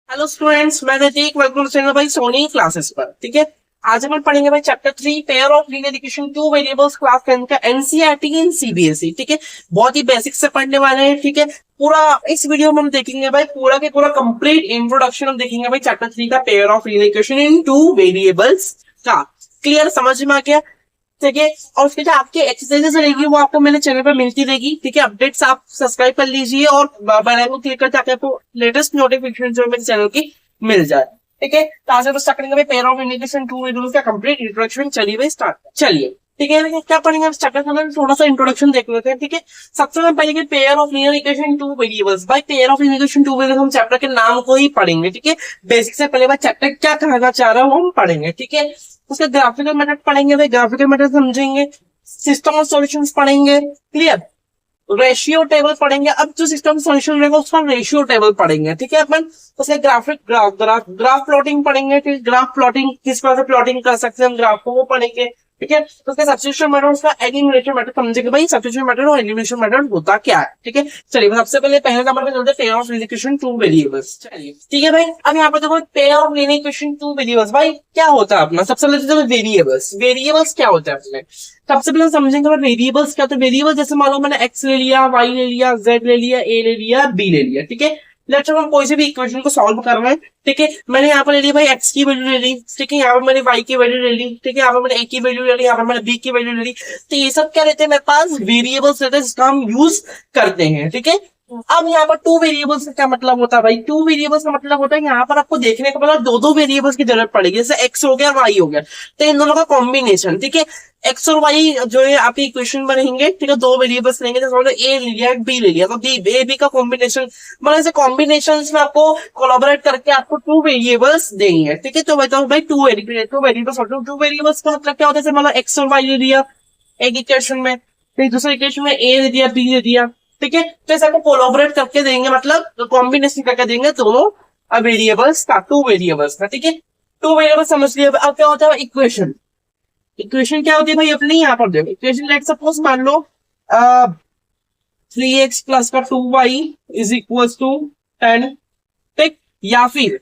Hello students, मैं Hrithik. Welcome to channel भाई Soni classes पर। ठीक है, आज हम पढ़ेंगे भाई chapter 3 pair of linear equation two variables class 10 का एनसीईआरटी इन सीबीएसई। ठीक है, बहुत ही बेसिक से पढ़ने वाले हैं। ठीक है, पूरा इस वीडियो में हम देखेंगे भाई पूरा के पूरा कंप्लीट इंट्रोडक्शन हम देखेंगे भाई चैप्टर 3 का pair of linear equation in two variables का। क्लियर, समझ में आ गया? ठीक है, और उसके जो आपके एक्सरसाइजेस रहेगी वो आपको मेरे चैनल पर मिलती रहेगी। ठीक है, अपडेट्स आप सब्सक्राइब कर लीजिए और बेल आइकन को क्लिक करके ताकि आपको लेटेस्ट नोटिफिकेशन जो है मेरे चैनल की मिल जाए। ठीक है, तो आज हम स्टार्ट करेंगे pair of integration two variables का कंप्लीट इंट्रोडक्शन। चलिए भाई स्टार्ट, चलिए। ठीक है, क्या पढ़ेंगे चैप्टर के अंदर, थोड़ा सा इंट्रोडक्शन देख लेते हैं। ठीक है, सबसे पहले पढ़ेंगे pair of linear equation two variables. भाई pair of linear equation two variables हम चैप्टर के नाम को ही पढ़ेंगे। ठीक है, बेसिक से पहले भाई चैप्टर क्या कहना चाह रहा है वो हम पढ़ेंगे। ठीक है, उसका ग्राफिकल मेथड पढ़ेंगे भाई, ग्राफिकल मेथड समझेंगे, सिस्टम ऑफ सॉल्यूशंस पढ़ेंगे। क्लियर, रेशियो टेबल पढ़ेंगे। अब जो सिस्टम सॉल्यूशन रहेगा उसका रेशियो टेबल पढ़ेंगे। ठीक है, अपन उसे ग्राफ प्लॉटिंग पढ़ेंगे। ठीक, ग्राफ प्लॉटिंग किस तरह से प्लॉटिंग कर सकते हैं हम ग्राफ को, वो पढ़ेंगे। ठीक है, तो उसका सब्स्टिट्यूशन मेथड, उसका एलिमिनेशन मेथड समझेंगे भाई सब्स्टिट्यूशन मेथड और एलिमिनेशन मेथड होता क्या है। ठीक है, चलिए सबसे पहले नंबर पे चलते हैं pair of linear equation two variables. चलिए ठीक है भाई, अब यहाँ पे देखो pair of linear equation two variables. भाई क्या होता है अपना, सबसे पहले तो वेरिएबल्स। वेरिएबल्स क्या होता है अपने, सबसे पहले समझेंगे वेरिएबल्स क्या होता है। वेरिएबल जैसे मान लो मैंने एक्स ले लिया, वाई ले लिया, जेड ले लिया, ए ले लिया, बी ले लिया। ठीक है, लेट्स हम कोई से भी इक्वेशन को सॉल्व कर रहे हैं। ठीक है, मैंने यहाँ पर ले ली भाई एक्स की वैल्यू ले ली। ठीक है, यहाँ पर मैंने वाई की वैल्यू ले ली। ठीक है, यहाँ पर मैंने ए की वैल्यू ले ली, यहाँ पर मैंने बी की वैल्यू ले ली। तो ये सब क्या रहते हैं मेरे पास, वेरिएबल्स रहते हैं जिसका हम यूज करते हैं। ठीक है, अब यहाँ पर टू वेरिएबल्स का क्या मतलब होता है भाई, टू वेरिएबल्स का मतलब होता है यहाँ पर आपको देखने को मतलब दो वेरिएबल्स की जरूरत पड़ेगी। जैसे एक्स हो गया, वाई हो गया, तो इन दोनों का कॉम्बिनेशन। ठीक है, एक्स और वाई जो है आपकी इक्वेशन बनेंगे। ठीक है, दो वेरिएबल्स लेंगे, जैसे ए ले लिया, बी ले लिया, तो ए बी का कॉम्बिनेशन, मतलब ऐसे कॉम्बिनेशन में आपको कोलैबोरेट करके आपको टू वेरिएबल्स देंगे। ठीक है, तो बताओ भाई टू वेरिएबल्स का मतलब क्या होता है, जैसे मतलब एक्स और वाई ले लिया एक इक्वेशन में, फिर दूसरे इक्वेशन में ए दे दिया, बी दे दिया। ठीक है, तो ऐसे आपको कोलैबोरेट करके देंगे, मतलब कॉम्बिनेशन करके देंगे दोनों वेरिएबल्स का, टू वेरिएबल्स का। ठीक है, टू वेरिएबल्स समझ लिया। अब क्या होता है इक्वेशन, इक्वेशन क्या होती है भाई अपनी, यहाँ पर देखो इक्वेशन लेट सपोज मान लो 3x प्लस का 2y इज इक्वल टू 10। ठीक, या फिर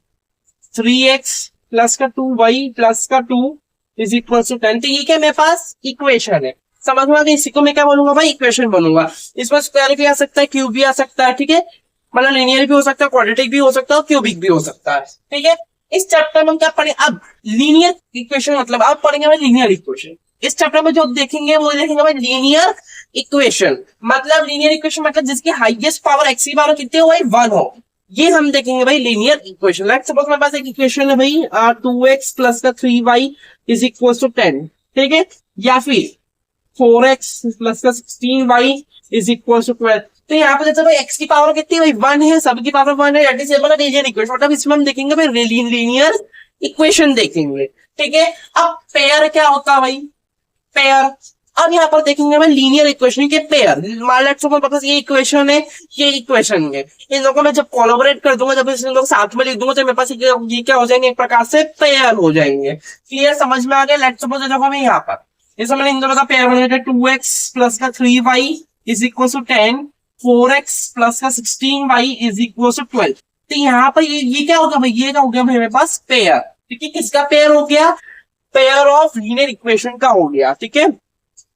3x प्लस का 2y प्लस का 2 इज इक्वल टू 10। तो ये क्या मेरे पास इक्वेशन है। समझ में आ गया, इसी को मैं क्या बोलूंगा भाई, इक्वेशन बनूंगा। इसमें स्क्वायर भी आ सकता है, क्यूब भी आ सकता है। ठीक है, मतलब लिनियर भी हो सकता है, क्वाड्रेटिक भी हो सकता है, क्यूबिक भी हो सकता है। ठीक है, इस चैप्टर में हम क्या पढ़े अब, लीनियर इक्वेशन, मतलब आप पढ़ेंगे भाई लीनियर इक्वेशन। इस चैप्टर में जो देखेंगे वो देखेंगे भाई लीनियर इक्वेशन। मतलब लीनियर इक्वेशन मतलब जिसकी हाईएस्ट पावर एक्स की पावर कितनी हो भाई, 1 हो, ये हम देखेंगे भाई लीनियर इक्वेशन। लाइक सपोज मेरे पास एक इक्वेशन है भाई 2x प्लस का 3y इज इक्वल टू 10। ठीक है, या फिर 4x प्लस का 16y इज इक्वल टू 12। तो यहाँ पे जैसे भाई एक्स की पावर कितनी भाई 1 है, सबकी पावर 1 है, दैट इज लीनियर इक्वेशन। मतलब इसमें हम देखेंगे भाई लीनियर इक्वेशन देखेंगे। ठीक है, अब पेयर क्या होता है भाई, पेयर। अब यहाँ पर देखेंगे भाई लीनियर इक्वेशन के पेयर। लेट्स सपोज ये इक्वेशन है, ये इक्वेशन है, इन लोगों को मैं जब कोलैबोरेट कर दूंगा, जब इन लोग साथ में लिख दूंगा, तो मेरे पास ये क्या हो जाएंगे, एक प्रकार से पेयर हो जाएंगे। क्लियर, समझ में आ गया? लेट्स सपोज देखो मैं यहाँ पर इस मैंने इन दोनों का पेयर बना दिया, 2x प्लस का 3y is equal to 10, 4x plus का 16y इज इक्वल टू 12। तो यहाँ पर ये क्या हो गया भाई, ये क्या हो गया भाई मेरे पास पेयर। ठीक है, किसका पेयर हो गया, पेयर ऑफ लीनियर इक्वेशन का हो गया। ठीक है,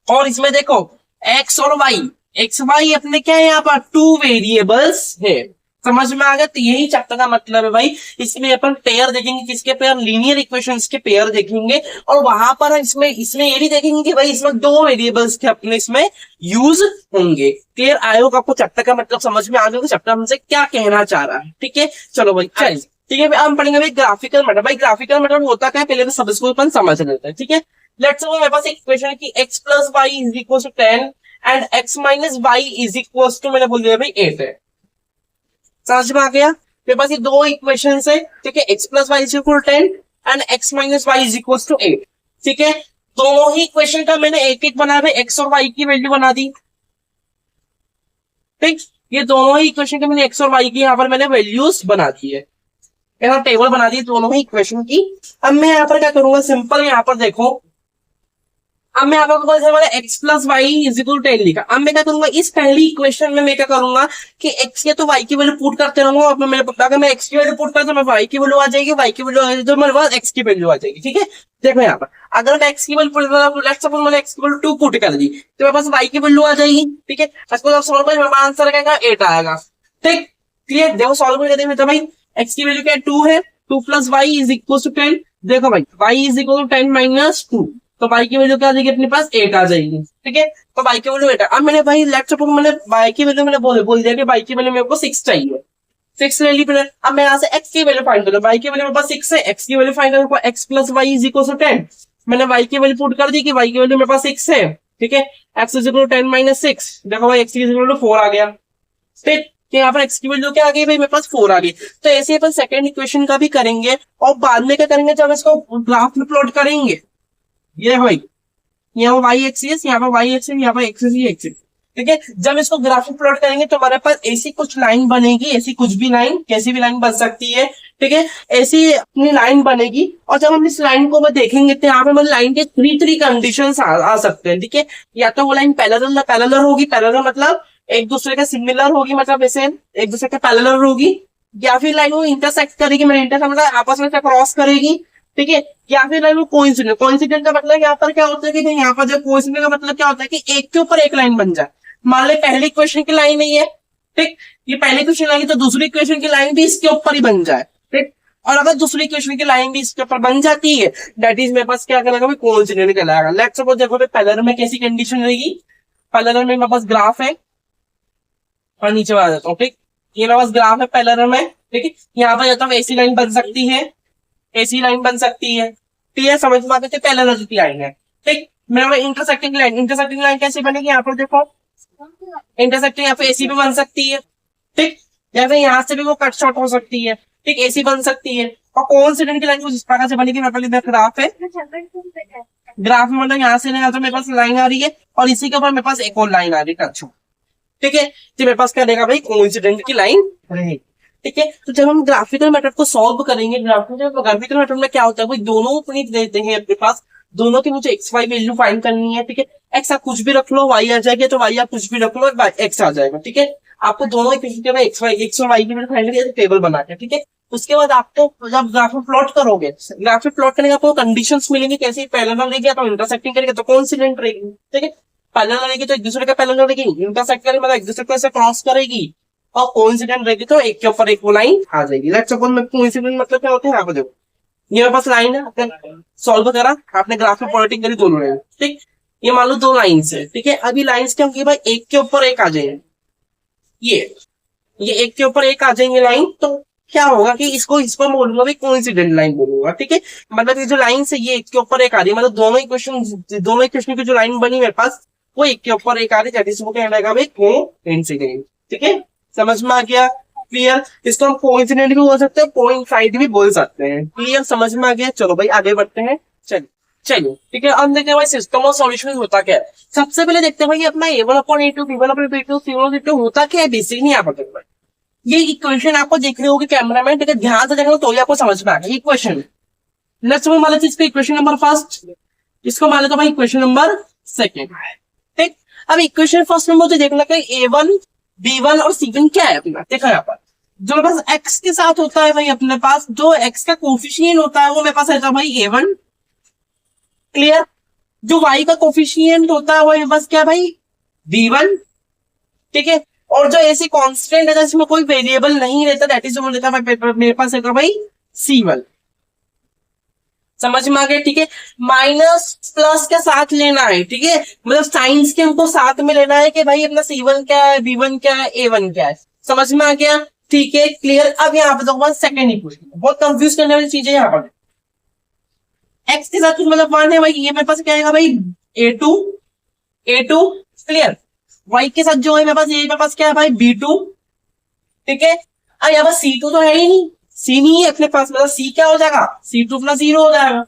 और इसमें देखो x और y, एक्स वाई अपने क्या है यहाँ पर टू वेरिएबल्स है। समझ में आ गया? तो यही चैप्टर का मतलब है भाई, इसमें अपन पेयर देखेंगे, किसके पेयर, लीनियर इक्वेशंस के पेयर देखेंगे। और वहां पर इसमें इसमें ये भी देखेंगे कि भाई इसमें दो वेरिएबल्स के अपने इसमें यूज होंगे। क्लियर, आयोग आपको चैप्टर का मतलब समझ में आ गया, चैप्टर हमसे क्या कहना चाह रहा है। ठीक है, चलो भाई चल, ठीक है, हम पढ़ेंगे भाई ग्राफिकल मेथड। भाई ग्राफिकल मेथड होता क्या है, पहले तो सब इसको अपन समझ लेते हैं। ठीक है, लेट्स सपोज मेरे पास एक इक्वेशन है कि x plus y is equal to 10 and x minus y is equal to, मैंने बोल दिया भाई 8 है। समझ में आ गया? मेरे पास ये दो इक्वेशन है। ठीक है, x plus y is equal 10 and x minus y is equal to 8। ठीक है, दोनों ही इक्वेशन का मैंने एक एक बनाया भाई, x और y की वैल्यू बना दी। ठीक, ये दोनों ही इक्वेशन के मैंने x और y की यहाँ पर मैंने वैल्यूज बना दी है, यहाँ टेबल बना दी दोनों ही इक्वेशन की। अब मैं यहाँ पर क्या करूंगा, सिंपल यहाँ पर देखो अब मैं आपको बोला x plus y is equal to 10 लिखा। अब मैं क्या करूंगा, इस पहली इक्वेशन में मैं क्या करूंगा कि एक्स या तो वाई की वैल्यू पुट करते रहूंगा। और मेरे अगर मैं एक्स की वैल्यू पुट करता तो वाई की वैल्यू आ जाएगी, वाई की वैल्यू आ जाएगी तो मेरे पास एक्स की वैल्यू आ जाएगी। ठीक है, देखो यहाँ पर अगर मैं एक्स की वैल्यू पुट, लेट्स सपोज मैंने एक्स की वैल्यू 2 पुट कर दी तो मेरे पास वाई की वैल्यू आ जाएगी। ठीक है, सपोज सॉल्व कर, मेरे पास आंसर आएगा 8 आएगा। ठीक, क्लियर। देखो सॉल्व कर देते भाई, एक्स की वैल्यू क्या है 2 है, 2 plus y is equal to 10। देखो भाई y is equal to 10 minus 2, तो वाई की वैल्यू क्या आ जाएगी अपने पास 8 आ जाएगी। ठीक है, तो वाई की वैल्यू 8 है। अब मैंने भाई लेट्स सपोज मैंने वाई की वैल्यू मैंने बोल दिया कि वाई की वैल्यू मेरे को 6 चाहिए, 6 ले ली मैंने। अब मैं यहाँ से एक्स की वैल्यू फाइंड करूँ, वाई की वैल्यू मेरे पास 6 है, एक्स की वैल्यू फाइंड करूँ, x plus y is equal to 10। मैंने वाई की वैल्यू पुट कर दी कि वाई की वैल्यू मेरे पास 6 है। ठीक है, x is equal to 10 minus 6, देखो भाई एक्स इज इक्वल टू 4 आ गया। ठीक, कि यहाँ पर एक्स की वैल्यू क्या आ गई भाई, मेरे पास 4 आ गई। तो ऐसे अपन सेकंड इक्वेशन का भी करेंगे और बाद में क्या करेंगे, जब इसको ग्राफ में प्लॉट करेंगे, ये भाई यहाँ पर वाई एक्सिस, यहाँ पर वाई एक्सिस, यहाँ पर एक्सिस ही एक्सिस। ठीक है, जब इसको ग्राफिक प्लॉट करेंगे तो हमारे पास ऐसी कुछ लाइन बनेगी, ऐसी कुछ भी लाइन, कैसी भी लाइन बन सकती है। ठीक है, ऐसी अपनी लाइन बनेगी और जब हम इस लाइन को देखेंगे तो यहाँ पे मतलब लाइन के थ्री कंडीशंस आ सकते हैं। ठीक है, या तो वो लाइन पैरेलल होगी, पैरेलल मतलब एक दूसरे के सिमिलर होगी, मतलब ऐसे एक दूसरे के पैरेलल होगी, या फिर लाइन वो इंटरसेक्ट करेगी, मतलब इंटरसेक्ट मतलब आपस में क्रॉस करेगी। ठीक है, या फिर लाइन वो कोइंसिडेंट, कोइंसिडेंट का मतलब यहाँ पर क्या होता है कि यहाँ पर जो कोइंसिडेंट का मतलब क्या होता है कि एक के ऊपर एक लाइन बन जाए। मान ले पहली इक्वेशन की लाइन नहीं है, ठीक, ये पहली इक्वेशन लाइन तो दूसरी इक्वेशन की लाइन भी इसके ऊपर ही बन जाए। ठीक, और अगर दूसरी इक्वेशन की लाइन भी इसके ऊपर बन जाती है, दैट इज मेरे पास क्या करेगा, कोइंसिडेंट कहलाएगा। लेट्स सपोज देखो पैरेलल में कैसी कंडीशन रहेगी, पैरेलल में मेरे पास ग्राफ है और नीचे आ जाता हूँ। ठीक, ये मेरे पास ग्राफ है पैरेलल में। ठीक है, यहाँ पर जाता हूँ ऐसी लाइन बन सकती है, ऐसी लाइन बन सकती है। ठीक है, समझ में आते थे पैरेलल की लाइन है। ठीक, मेरे इंटरसेक्टिंग लाइन कैसे बनेगी, यहाँ पर देखो इंटरसेक्टिंग यहाँ पे एसी भी बन सकती है। ठीक, या फिर यहाँ से भी वो कट शॉर्ट हो सकती है। ठीक, एसी बन सकती है। और कोइंसिडेंट की लाइन कुछ इस प्रकार से बनेगी, मेरे पास ग्राफ है, ग्राफ में मतलब यहाँ से तो मेरे पास लाइन आ रही है और इसी के ऊपर मेरे पास एक और लाइन आ रही है टच। ठीक है, तो मेरे पास क्या रहेगा भाई, कोइंसिडेंट की लाइन रहेगी। ठीक है, तो जब हम ग्राफिकल मेथड को सॉल्व करेंगे, ग्राफिकल मेथड में क्या होता है भाई, दोनों अपनी देते हैं अपने पास, दोनों की मुझे एक्स वाई वैल्यू फाइंड करनी है। ठीक है, एक्स आप कुछ भी रख लो, वाई आ जाएगी, तो वाई आप कुछ भी रख लो, एक्स आ जाएगा। ठीक है, आपको दोनों इक्वेशन के एक्स और वाई की वैल्यू फाइंड करके टेबल बना के, ठीक है, उसके बाद आपको जब ग्राफ में प्लॉट करोगे, ग्राफ में प्लॉट करने के आपको कंडीशंस मिलेंगी, कैसे पैरेलल रहेगी या तो इंटरसेक्टिंग करेगी तो कोइंसिडेंट रहेगी। ठीक है, पैरेलल रहेगी तो एक दूसरे का पैरेलल रहेगी, इंटरसेक्ट करेगी मतलब एक दूसरे को ऐसे क्रॉस करेगी, और कोइंसिडेंट रहेगी तो एक के ऊपर एक वो लाइन आ जाएगी। लेट्स सपोज में कोइंसिडेंट मतलब क्या होता है, यहाँ पर देखो ये मेरे पास लाइन है, आपने सॉल्व करा, आपने ग्राफ में प्लॉटिंग करी दोनों लाइन। ठीक, ये मान लो दो लाइन्स है। ठीक है, अभी लाइन्स क्या होंगी भाई, एक के ऊपर एक आ जाएंगे, ये एक के ऊपर एक आ जाएंगे लाइन, तो क्या होगा कि इसको बोलूंगा भाई कोइंसिडेंट लाइन बोलूंगा। ठीक है, मतलब ये जो लाइन है ये एक के ऊपर एक आ रही है, मतलब दोनों इक्वेशन की जो लाइन बनी मेरे पास वो एक के ऊपर एक आ रही है, जिसको कहना है भाई कोइंसिडेंट। ठीक है, समझ में आ गया, क्लियर। इसको हम कोइंसिडेंट भी बोल सकते हैं, कोइंसाइड भी बोल सकते हैं। क्लियर, समझ में आ गया। चलो भाई आगे बढ़ते हैं, चलिए ठीक है। अब देखते हैं भाई सिस्टम ऑफ सॉल्यूशन होता क्या है। सबसे पहले देखते हैं भाई अपना a1/a2 b1/b2 c1/c2 होता क्या है बेसिक नहीं। आप ये इक्वेशन आपको देख रहे होगी कैमरा में, ठीक है, ध्यान से देखना तो ही आपको समझ में आ गया इक्वेशन। लेट्स मान लेते इसको इक्वेशन नंबर फर्स्ट, इसको मान लेते भाई इक्वेशन नंबर सेकेंड। ठीक, अब इक्वेशन फर्स्ट में मुझे देखना कि a1 b1 और c1 क्या है अपना। देखो यहाँ पर जो मेरे पास x के साथ होता है भाई, अपने पास जो x का कोफिशिएंट होता है वो मेरे पास रहता है भाई a1। क्लियर, जो y का कोफिशिएंट होता है वो मेरे पास क्या भाई b1। ठीक है, और जो ऐसी कांस्टेंट है जिसमें कोई वेरिएबल नहीं रहता, दैट इज मेरे पास है भाई c1। समझ में आ गया। ठीक है, माइनस प्लस के साथ लेना है। ठीक है, मतलब साइंस के हमको साथ में लेना है कि भाई अपना c1 क्या है, b1 क्या है, a1 क्या है। समझ में आ गया, ठीक है, क्लियर। अब यहाँ पे देखो सेकेंड इक्वेशन, बहुत कंफ्यूज करने वाली चीज है यहाँ पर। एक्स के साथ कुछ मतलब वन है भाई, ये मेरे पास क्या आएगा भाई a2 क्लियर। वाई के साथ जो है मेरे पास, ये मेरे पास क्या है भाई b2। ठीक है, अब यहाँ पर c2 तो है ही नहीं, सी नहीं है अपने पास, मतलब सी क्या हो जाएगा, c2 अपना 0 हो जाएगा।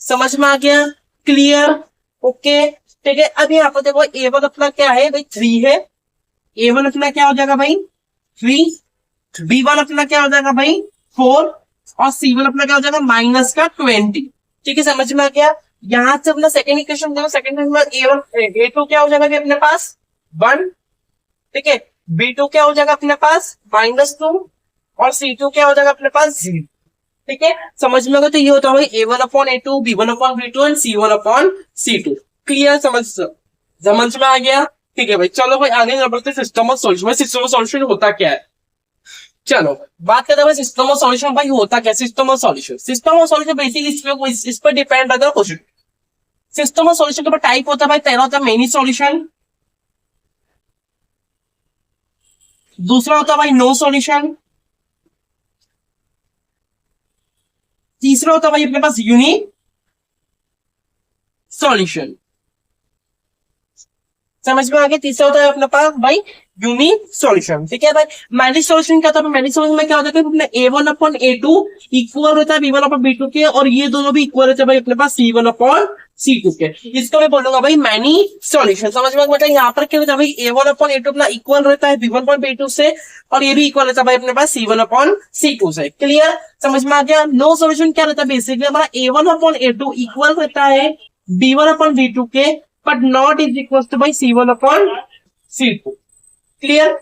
समझ में आ गया, क्लियर, ओके। ठीक है, अब यहाँ पर देखो a1 अपना क्या है भाई 3 है, a1 अपना क्या हो जाएगा भाई 3, b1 अपना क्या हो जाएगा भाई 4 और c1 अपना क्या हो जाएगा -20। ठीक है, समझ में आ गया। यहाँ से अपना सेकंड इक्वेशन देखो, सेकंड में A2 क्या हो जाएगा कि अपने पास 1, ठीक है, B2 क्या हो जाएगा अपने पास -2 और C2 क्या हो जाएगा अपने पास 0, ठीक है। समझ में आ गया? तो ये होता है भाई A1/A2, B1/B2 and C1/C2। Clear? समझ में आ गया? ठीक है भाई, चलो भाई आगे बढ़ते system of solution. System of solution होता क्या है, चलो बात करते हैं सिस्टम ऑफ सॉल्यूशन। भाई होता क्या system of solution? System of solution basically इस पर डिपेंड रहता है क्वेश्चन। सिस्टम ऑफ सॉल्यूशन के ऊपर टाइप होता है भाई, पहला होता है मेनी सॉल्यूशन, दूसरा होता है भाई नो सॉल्यूशन, तीसरा होता है भाई अपने पास यूनिक सॉल्यूशन। समझ में आ गया? तीसरा होता है अपने पास भाई यूनिक सॉल्यूशन, ठीक है भाई। मैनिक सॉल्यूशन क्या होता है? मैनिक सॉल्यूशन में क्या होता है कि अपने A1/A2 इक्वल रहता है B1/B2 के, और ये दोनों भी इक्वल रहते हैं भाई अपने पास C1/C2 के। इसको मैं बोलूंगा भाई मैनी सॉल्यूशन। समझ में? मतलब यहाँ पर क्या होता है भाई A1/A2 अपना इक्वल रहता है B1/B2 से, और ये भी इक्वल रहता है भाई अपने पास C1/C2 से। क्लियर? समझ में आ गया? नो सॉल्यूशन क्या रहता है? बेसिकली हमारा A1/A2 इक्वल रहता है B1/B2 के, but not is equal two by C1/C2। Clear?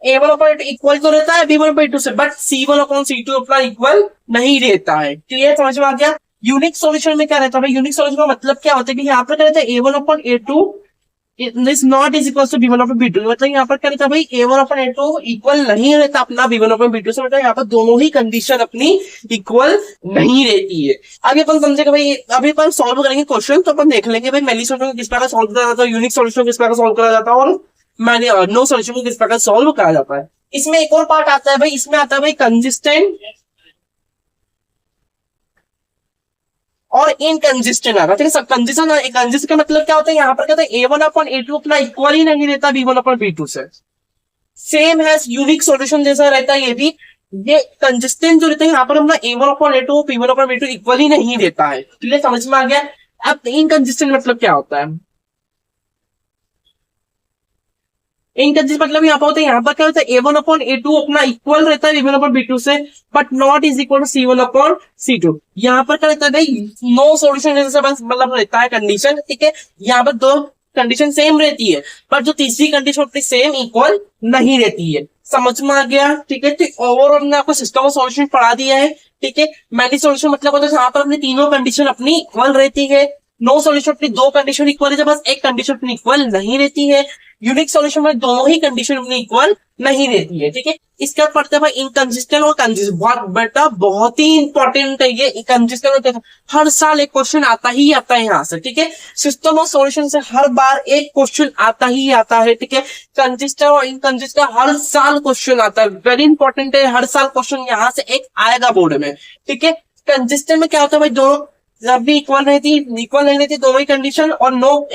A1/A2 equal तो रहता है B1/B2 से, बट C1/C2 अपना इक्वल नहीं रहता है। क्लियर? समझ में आ गया? यूनिक सॉल्यूशन में क्या रहता है भाई? यूनिक सॉल्यूशन का मतलब क्या होता है कि यहाँ पर क्या रहता है A1/A2 is not is equal to B1/B2। मतलब यहाँ पर क्या रहता है भाई A1/A2 इक्वल नहीं रहता अपना B1/B2 से, मतलब यहाँ पर दोनों ही कंडीशन अपनी इक्वल नहीं रहती है। अभी अपन समझेगा भाई, अभी अपन सॉल्व करेंगे क्वेश्चन, तो अपन देख लेंगे भाई मैनी सॉल्यूशन किस प्रकार सॉल्व करा जाता है, यूनिक सॉल्यूशन किस प्रकार सॉल्व करा जाता है, और मैंने नो सॉल्यूशन को किस प्रकार सॉल्व करा जाता है। इसमें एक और पार्ट आता है भाई, इसमें आता है भाई कंसिस्टेंट और इनकंसिस्टेंट आएगा, ठीक है। कंसिस्टेंट का मतलब क्या होता है? यहाँ पर कहते हैं A1/A2 अपना इक्वल ही नहीं रहता B1/B2 से। सेम है यूनिक सॉल्यूशन जैसा रहता है ये भी। ये कंसिस्टेंट जो रहता है यहाँ पर अपना A1/A2 B1/B2 इक्वल ही नहीं देता है। क्लियर? समझ में आ गया? अब इनकंसिस्टेंट मतलब क्या होता है? इनकंसिस्टेंट मतलब यहाँ पर होता है, यहाँ पर क्या होता है A1/A2 अपना इक्वल रहता है B1/B2 से, but not is equal to C1/C2। यहाँ पर क्या रहता है भाई नो सॉल्यूशन जैसे बस मतलब रहता है कंडीशन, ठीक है। यहाँ पर दो कंडीशन सेम रहती है, पर जो तीसरी कंडीशन अपनी सेम इक्वल नहीं रहती है। समझ में आ गया? ठीक है। तो ओवरऑल हमने आपको सिस्टम ऑफ सॉल्यूशन पढ़ा दिया है, ठीक है। मैनी सॉल्यूशन मतलब होता है यहाँ पर अपनी तीनों कंडीशन अपनी इक्वल रहती है। नो सॉल्यूशन अपनी दो कंडीशन इक्वल रहती है, बस एक कंडीशन अपनी इक्वल नहीं रहती है। यूनिक सॉल्यूशन में दोनों ही कंडीशन अपनी इक्वल नहीं रहती है, ठीक है। इसके बाद पढ़ते हैं भाई इनकंसिस्टेंट और कंसिस्टेंट। बहुत बेटा बहुत ही इंपॉर्टेंट है ये इनकंसिस्टेंट। हर साल एक क्वेश्चन आता ही आता है यहाँ से, ठीक है। सिस्टम ऑफ सॉल्यूशन से हर बार एक क्वेश्चन आता ही आता है, ठीक है। कंसिस्टेंट और इनकंसिस्टेंट हर साल क्वेश्चन आता है, वेरी इंपॉर्टेंट है। हर साल क्वेश्चन यहाँ से एक आएगा बोर्ड में, ठीक है। कंसिस्टेंट में क्या होता है भाई दोनों जब भी इक्वल नहीं रहती दोनों ही कंडीशन, और नो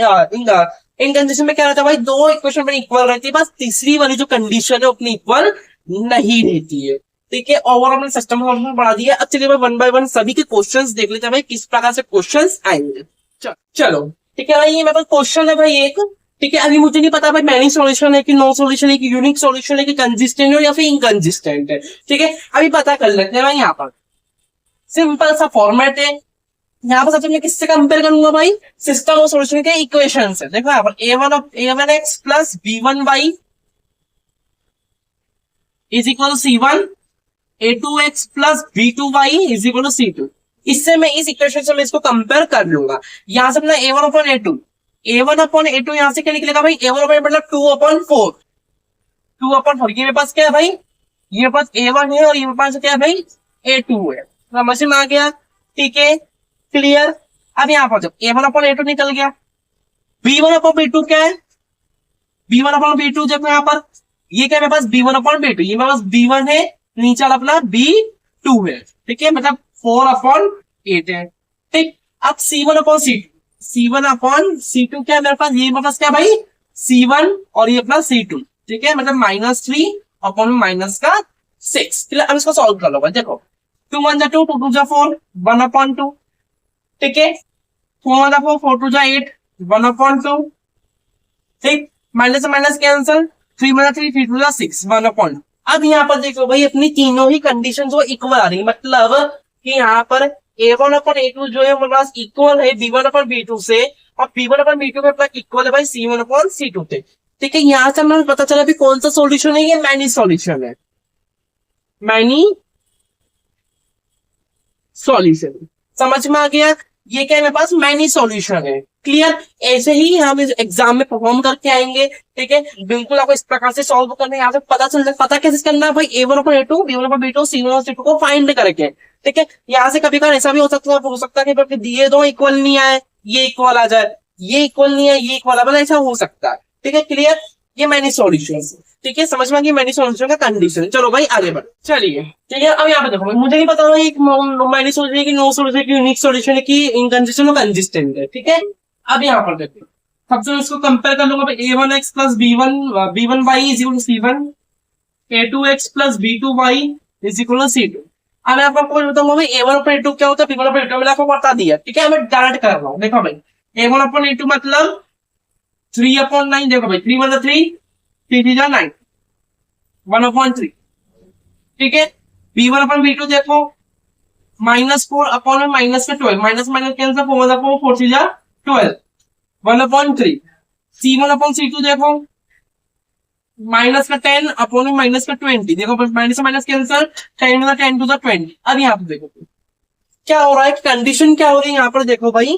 इनकंसिस्टेंट में क्या रहता है भाई दो इक्वेशन में इक्वल रहती है, बस तीसरी वाली जो कंडीशन है अपनी इक्वल नहीं रहती है, ठीक है। ओवरऑल हमने सिस्टम सॉल्यूशन बढ़ा दिया। अब चलिए भाई वन बाय वन सभी के क्वेश्चंस देख लेते हैं भाई किस प्रकार से क्वेश्चंस आएंगे। चलो ठीक है भाई, ये मेरे पास क्वेश्चन है भाई एक, ठीक है। अभी मुझे नहीं पता भाई मैनी सॉल्यूशन है कि नो सॉल्यूशन है कि यूनिक सॉल्यूशन है कि कंसिस्टेंट है या फिर इनकंसिस्टेंट है, ठीक है। अभी पता कर लेते हैं भाई। यहाँ पर सिंपल सा फॉर्मेट है। यहाँ पर सबसे मैं किससे कंपेयर करूंगा भाई? सिस्टम ऑफ सॉल्यूशन के इक्वेशन से। देखो यहाँ पर A1x plus B1y is equal to C1, A2x plus B2y is equal to C2। इससे मैं इस इक्वेशन से मैं इसको कंपेयर कर लूंगा। यहाँ से अपना A1/A2 यहाँ से क्या निकलेगा भाई? A1/A मतलब 2/4, 2/4। ये मेरे पास क्या है भाई? ये मेरे पास A1 है और ये मेरे पास क्या है भाई? A2 है। समझ में आ गया? ठीक है, क्लियर। अब यहाँ पर जब A1/A2 निकल गया, B1/B2 क्या है? B1/B2 जब यहाँ पर ये क्या है मेरे पास? B1/B2, ये मेरे पास B1 है, नीचे वाला अपना B2 है, ठीक है। मतलब 4/8 है, ठीक। अब C1/C2 क्या है मेरे पास? ये मेरे पास क्या भाई? C1 और ये अपना C2, ठीक है। मतलब -3/-6। अब इसको सॉल्व कर लो भाई। देखो 2 1 2 2 2 4 1/2, ठीक है। 4 1 4 4 2 8 1/2, ठीक। माइनस से माइनस कैंसल, 3 3 3 2 6 1/2। अब यहाँ पर देखो भाई अपनी तीनों ही कंडीशन जो इक्वल आ रही है, मतलब कि यहाँ पर A1 अपन A2 जो है हमारे पास इक्वल है B1 अपन B2 से, और B1 अपन B2 के पास इक्वल है भाई C1 अपन C2 से। ठीक है, यहाँ से हमें पता चला भी कौन सा सॉल्यूशन है, ये मैनी सॉल्यूशन है, मैनी सॉल्यूशन। समझ में आ गया, ये क्या है मेरे पास मैनी सॉल्यूशन है। क्लियर, ऐसे ही हम इस एग्जाम में परफॉर्म करके आएंगे। ठीक है, बिल्कुल आपको इस प्रकार से सॉल्व करना है, यहाँ से पता चल जाए, पता कैसे करना है भाई, A1 पर A2 B1 पर B2 C1 और C2 को फाइंड करके। ठीक है, यहाँ से कभी कभार ऐसा भी हो सकता है कि दिए दो इक्वल नहीं आए, ये इक्वल आ जाए, ये इक्वल नहीं है, ये इक्वल आ जाए, ऐसा हो सकता है। ठीक है, क्लियर, ये मैनी सॉल्यूशन। ठीक है, समझ में आ गई मैनी सॉल्यूशन का कंडीशन। चलो भाई आगे बढ़, चलिए। ठीक है, अब यहाँ पे देखो, मुझे नहीं पता मैनी सॉल्यूशन की, नो सॉल्यूशन की, यूनिक सॉल्यूशन की, इनकंसिस्टेंट और कंसिस्टेंट है। ठीक है, अब यहाँ पर देखो, सबसे इसको कंपेयर कर लूंगा, A1x plus B1y is equal to C1, A2x plus B2y is equal to C2। अब मैं आपको बताऊंगा भाई A1 पर A2 क्या होता है, B1 पर A2 मैंने आपको बता दिया। ठीक है, मैं डायरेक्ट कर रहा हूँ, देखो भाई A1 अपन A2 मतलब 3/9, देखो भाई 3 मतलब 3, 3 9, 1/3। ठीक है, B1 अपन B2 देखो -4 अपॉन में माइनस का 12, माइनस माइनस कैंसिल, 4 मतलब 4, 4 12, 1/3। C1 अपॉन C2 देखो माइनस का 10 अपॉन में माइनस का 20, देखो माइनस माइनस कैंसिल, 10 मतलब 10 टू द 20। अब यहाँ पे देखो क्या हो रहा है, कंडीशन क्या हो रही है यहाँ पर, देखो भाई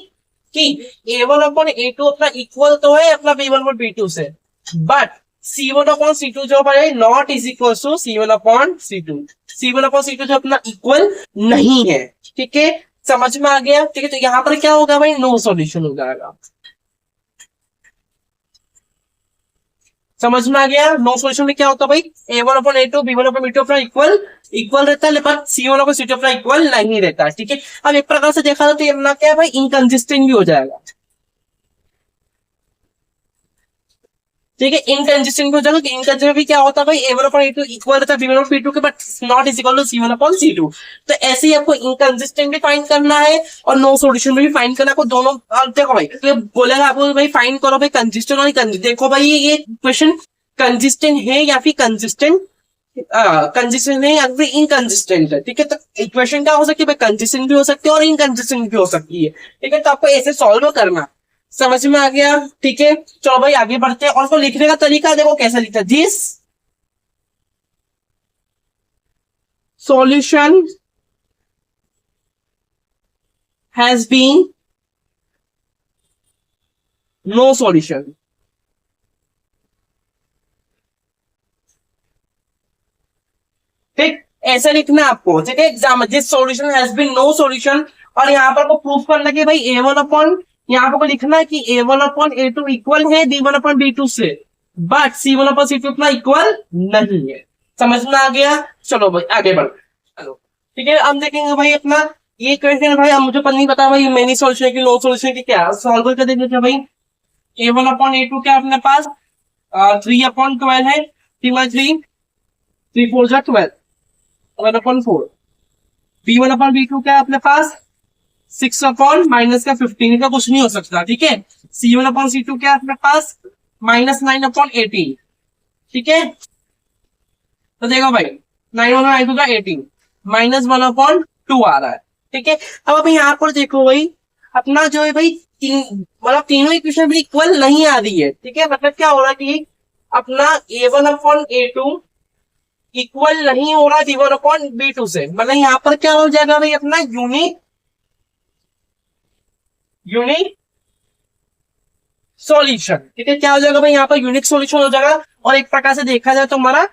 कि A1 अपॉन A2 अपना इक्वल तो है अपना B1 और B2 से, बट C1 अपॉन C2 जो है not is equal to C1 upon C2, C1 upon C2 जो अपना इक्वल नहीं है। ठीक है, समझ में आ गया। ठीक है, तो यहाँ पर क्या होगा भाई, नो सॉल्यूशन हो जाएगा। समझ में आ गया, नो सॉल्यूशन में क्या होता है भाई, A1 upon A2 B1 upon B2 अपना इक्वल इक्वल रहता है, लेकिन C1 अपॉन C2 अपना इक्वल नहीं रहता है। ठीक है, अब एक प्रकार से देखा तो ये अपना क्या है भाई, इनकंसिस्टेंट भी हो जाएगा। ठीक है, इनकंसिस्टेंट हो जाएगा। इनकंसिस्टेंट भी क्या होता है भाई, A1 अपॉन A2 इक्वल रहता है B1 अपॉन B2 के, but not is equal to C1 upon C2। तो ऐसे ही आपको इनकंसिस्टेंट भी फाइंड करना है और नो सॉल्यूशन भी फाइंड करना है आपको, दोनों। देखो भाई बोलेगा आपको भाई फाइंड करो भाई कंसिस्टेंट और इनकंसिस्टेंट। देखो भाई ये क्वेश्चन कंसिस्टेंट है या फिर कंसिस्टेंट है या फिर इनकंसिस्टेंट है। ठीक है, तो इक्वेशन क्या हो सकती है भाई, कंसिस्टेंट भी हो सकती है और इनकंसिस्टेंट भी हो सकती है। ठीक है, तो आपको ऐसे सॉल्व करना, समझ में आ गया। ठीक है, चलो भाई आगे बढ़ते हैं। और उसको लिखने का तरीका देखो कैसे लिखता है, this solution has been no solution. ठीक, ऐसा लिखना है आपको। ठीक है, exam this solution has been no solution, और यहाँ पर को प्रूफ करना कि भाई A1 अपॉन, यहाँ पर को लिखना है कि A1 अपॉन A2 इक्वल है B1 अपॉन B2 से, बट C1 अपॉन C2 अपना इक्वल नहीं है। समझ में आ गया, चलो भाई आगे बढ़। चलो ठीक है, अब देखेंगे भाई अपना ये क्वेश्चन। भाई अब मुझे पर नहीं पता भाई मेनी सॉल्यूशन की नो सॉल्यूशन की क्या, सॉल्व कर देंगे भाई। A1 अपॉन A2 क्या अपने पास 3/12 है, 3 3 4 12, 1/4। B1 अपॉन B2 क्या है अपने पास 6 अपॉन माइनस का 15, का कुछ नहीं हो सकता। ठीक है, C1 अपॉन C2 क्या है अपने पास -9 अपॉन 18। ठीक है, तो देखो भाई 9 1 9 का 18 -1/2 आ रहा है। ठीक है, अब अभी यहाँ पर देखो भाई अपना जो है भाई मतलब तीनों इक्वेशन भी इक्वल नहीं आ रही है। ठीक है, मतलब क्या हो रहा है कि अपना A1 अपॉन A2 इक्वल नहीं हो रहा है B1 अपॉन B2 से, मतलब यहाँ पर क्या हो जाएगा भाई अपना यूनिक सॉल्यूशन। ठीक है, क्या हो जाएगा भाई यहाँ पर यूनिक सॉल्यूशन हो जाएगा, और एक प्रकार से देखा जाए तो हमारा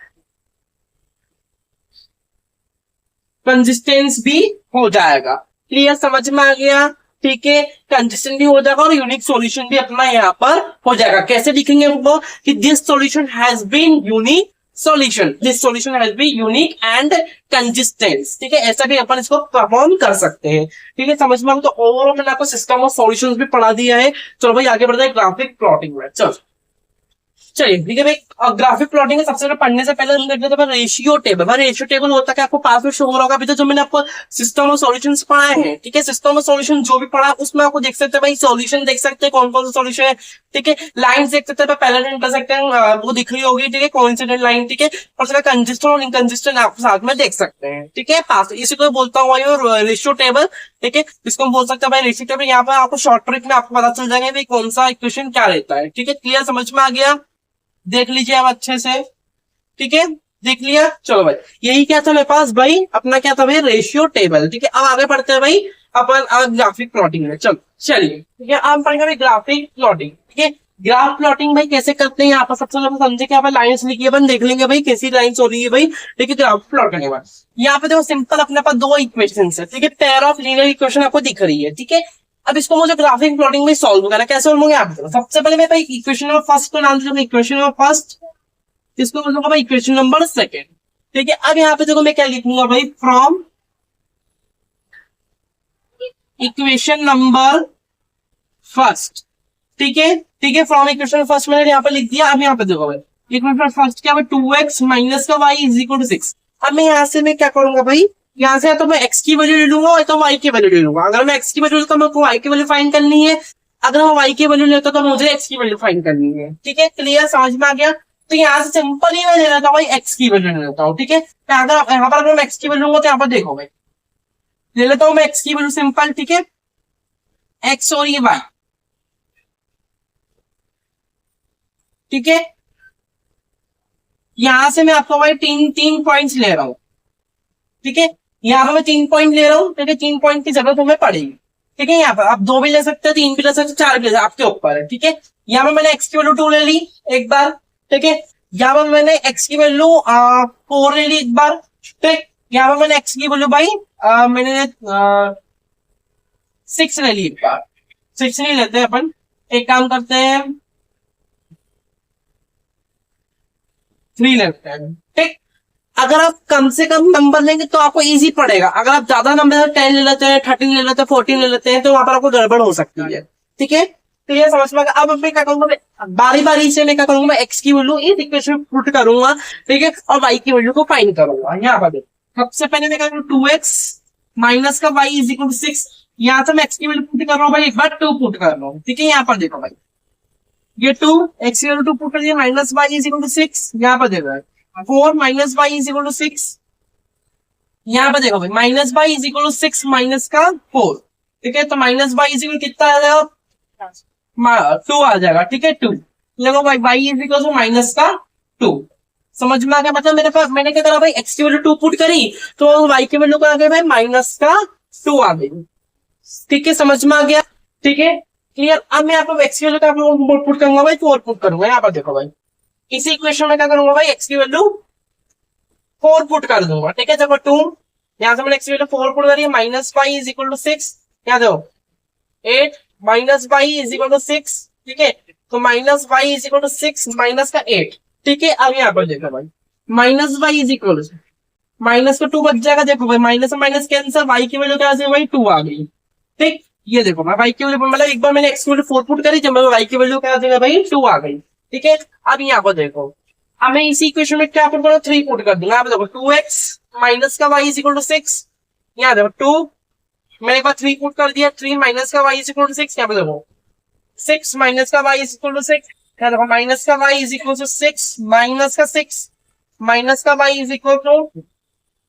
कंसिस्टेंस भी हो जाएगा। क्लियर, समझ में आ गया। ठीक है, कंसिस्टेंट भी हो जाएगा और यूनिक सॉल्यूशन भी अपना यहाँ पर हो जाएगा। कैसे लिखेंगे वो कि this solution has been unique solution, this solution has been unique and consistent. ठीक है, ऐसा भी अपन इसको परफॉर्म कर सकते हैं। ठीक है, समझ में आ गया। तो ओवरऑल मैंने आपको सिस्टम ऑफ सॉल्यूशंस भी पढ़ा दिया है। चलो भाई आगे बढ़ते हैं ग्राफिक प्लॉटिंग में। चलो चलिए ठीक है भाई, ग्राफिक प्लॉटिंग सबसे पहले पढ़ने से पहले हम देखते हैं रेशियो टेबल। भाई रेशियो टेबल होता है आपको पास में शो हो रहा होगा। अभी तो जो मैंने आपको सिस्टम ऑफ सॉल्यूशंस पढ़ाए हैं, ठीक है, सिस्टम ऑफ सॉल्यूशन जो भी पढ़ा उसमें आपको देख सकते हैं भाई सॉल्यूशन देख सकते हैं कौन कौन सा सॉल्यूशन है। ठीक है, लाइंस देख सकते हैं, पैरेलल इंटरसेक्टिंग वो दिख रही होगी। ठीक है, कोइंसिडेंट लाइन। ठीक है, और उसका कंसिस्टेंट और इनकंसिस्टेंट आप साथ में देख सकते हैं। ठीक है, पास इसी को बोलता हूँ रेशियो टेबल ठीक है, इसको हम बोल सकते हैं भाई रेशियो टेबल। यहाँ पर आपको शॉर्ट ट्रिक में आपको पता चल जाएगा भाई कौन सा इक्वेशन क्या रहता है। ठीक है, क्लियर, समझ में आ गया? देख लीजिए आप अच्छे से। ठीक है, देख लिया, चलो भाई यही क्या था मेरे पास भाई, अपना क्या था भाई, रेशियो टेबल। ठीक है, अब आगे बढ़ते हैं भाई अपन ग्राफिक प्लॉटिंग में। चलो चलिए, ठीक है, अब पढ़ेंगे भाई ग्राफिक प्लॉटिंग। ठीक है, ग्राफ प्लॉटिंग भाई कैसे करते हैं यहाँ पर सबसे पहले समझे कि यहाँ पर लाइन्स लिखी है, अपन देख लेंगे भाई कैसी लाइन्स हो रही है भाई। ठीक है, ग्राफ प्लॉट करने के बाद यहाँ पे देखो सिंपल अपने पास दो इक्वेशन है। ठीक है, पेयर ऑफ लीनियर इक्वेशन आपको दिख रही है। ठीक है, अब इसको मुझे ग्राफिक प्लॉटिंग में सॉल्व करना, कैसे सॉल्व होंगे आप देखो। सबसे पहले मैं भाई इक्वेशन नंबर फर्स्ट को नाम दूंगा इक्वेशन नंबर फर्स्ट, इसको बोलूंगा भाई इक्वेशन नंबर सेकेंड। ठीक है, अब यहाँ पे देखो मैं क्या लिखूंगा भाई, फ्रॉम इक्वेशन नंबर फर्स्ट। ठीक है, ठीक है, फ्रॉम इक्वेशन फर्स्ट मैंने यहाँ पे लिख दिया। अब यहाँ पे देखो भाई इक्वेशन फर्स्ट क्या है, 2x माइनस का y इज इक्वल टू 6। अब मैं यहाँ से मैं क्या करूंगा भाई, यहाँ से तो मैं x की वैल्यू ले लूंगा और तो y की वैल्यू ले लूंगा। अगर मैं x की वैल्यू लेता हूँ तो y की वैल्यू फाइंड करनी है, अगर मैं y की वैल्यू लेता तो मुझे x की वैल्यू फाइंड करनी है। ठीक है, क्लियर, समझ में आ गया? तो यहाँ से सिंपल ही मैं ले लेता हूँ भाई x की वैल्यू ले लेता हूँ। ठीक है, तो अगर यहाँ पर अगर मैं x की वैल्यू लूंगा तो यहाँ पर देखो भाई ले लेता हूँ मैं x की वैल्यू सिंपल। ठीक है, x और ये y। ठीक है, यहां से मैं आपको भाई तीन तीन पॉइंट्स ले रहा हूं। ठीक है, यहाँ पर मैं 3 पॉइंट ले रहा हूँ। ठीक है, 3 पॉइंट की जरूरत हमें पड़ेगी। ठीक है, यहाँ पर आप 2 भी ले सकते हैं, 3 भी ले सकते हैं, 4 भी ले सकते हैं, आपके ऊपर है। ठीक है, यहाँ पर मैंने x की वैल्यू 2 ले ली एक बार। ठीक है, यहाँ पर मैंने x की वैल्यू 4 ले ली एक बार। ठीक, यहाँ पर मैंने x की वैल्यू भाई मैंने 6 ले ली एक बार। 6 नहीं लेते अपन, एक काम करते हैं 3 लेते हैं। ठीक, अगर आप कम से कम नंबर लेंगे तो आपको इजी पड़ेगा। अगर आप ज्यादा नंबर 10 ले लेते हैं, 13 ले लेते हैं, 14 ले लेते हैं तो वहां पर आपको गड़बड़ हो सकती है। ठीक है, तो ये समझ में। अब मैं क्या करूंगा, बारी बारी से मैं क्या करूंगा, मैं एक्स की वैल्यू इस इक्वेशन में पुट करूंगा। ठीक है, और वाई की वैल्यू को फाइंड करूंगा। यहाँ पर सबसे पहले मैं क्या करूँ, 2x माइनस का वाई इज इक्वल टू 6। यहाँ से मैं एक्स की वैल्यू पुट कर रहा हूँ भाई, एक बार 2 पुट कर रहा हूँ। ठीक है, यहाँ पर देखो भाई ये 2 एक्स की वैल्यू 2 पुट कर दिया, minus y is equal to 6। यहाँ पर देखो 4 minus y is equal to 6। यहाँ पर देखो भाई minus y is equal to 6 minus का 4। ठीक है, तो माइनस वाई इज इक्वल कितना आ जाएगा, 2 आ जाएगा। ठीक है, 2 देखो भाई y is equal to minus का 2। समझ में आ गया? मतलब मेरे पास मैंने क्या करा भाई, एक्स की वैल्यू 2 पुट करी तो वाई की वैल्यू क्या आ गई भाई, माइनस का 2 आ गई। ठीक है, समझ में आ गया? ठीक है, क्लियर। अब मैं आपको एक्स की वैल्यू का पुट करूंगा भाई, 4 पुट करूंगा। यहाँ पर देखो भाई इसी इक्वेशन में क्या करूंगा भाई, एक्स की वैल्यू 4 पुट कर दूंगा। ठीक है, देखो 2 यहाँ से मैंने एक्स की वैल्यू 4 पुट करी, minus y is equal to 6। यहाँ देखो 8 minus y is equal to 6। ठीक है, तो minus y is equal to 6 minus का 8। ठीक है, अब यहाँ पर देखो भाई minus y is equal to minus का 2 बच जाएगा। देखो भाई माइनस में माइनस कैंसर, वाई की वैल्यू क्या आ भाई 2 आ गई। ठीक, ये देखो मैं वाई की वैल्यू मतलब एक बार मैंने एक्स की वैल्यू 4 पुट करी, जब मैं वाई की वैल्यू क्या आ जाएगा भाई 2 आ गई। ठीक है, अब यहाँ पर देखो अब मैं इसी इक्वेशन में क्या पुट करूँ, 3 पुट कर दूंगा। आप देखो 2x माइनस का y इज इक्वल टू 6। यहाँ देखो 2 मैंने एक बार 3 पुट कर दिया, 3 माइनस का y इज इक्वल टू 6। यहाँ पे देखो 6 माइनस का y इज इक्वल टू 6। यहाँ देखो माइनस का y is equal to 6 minus का 6 माइनस का y इज इक्वल टू,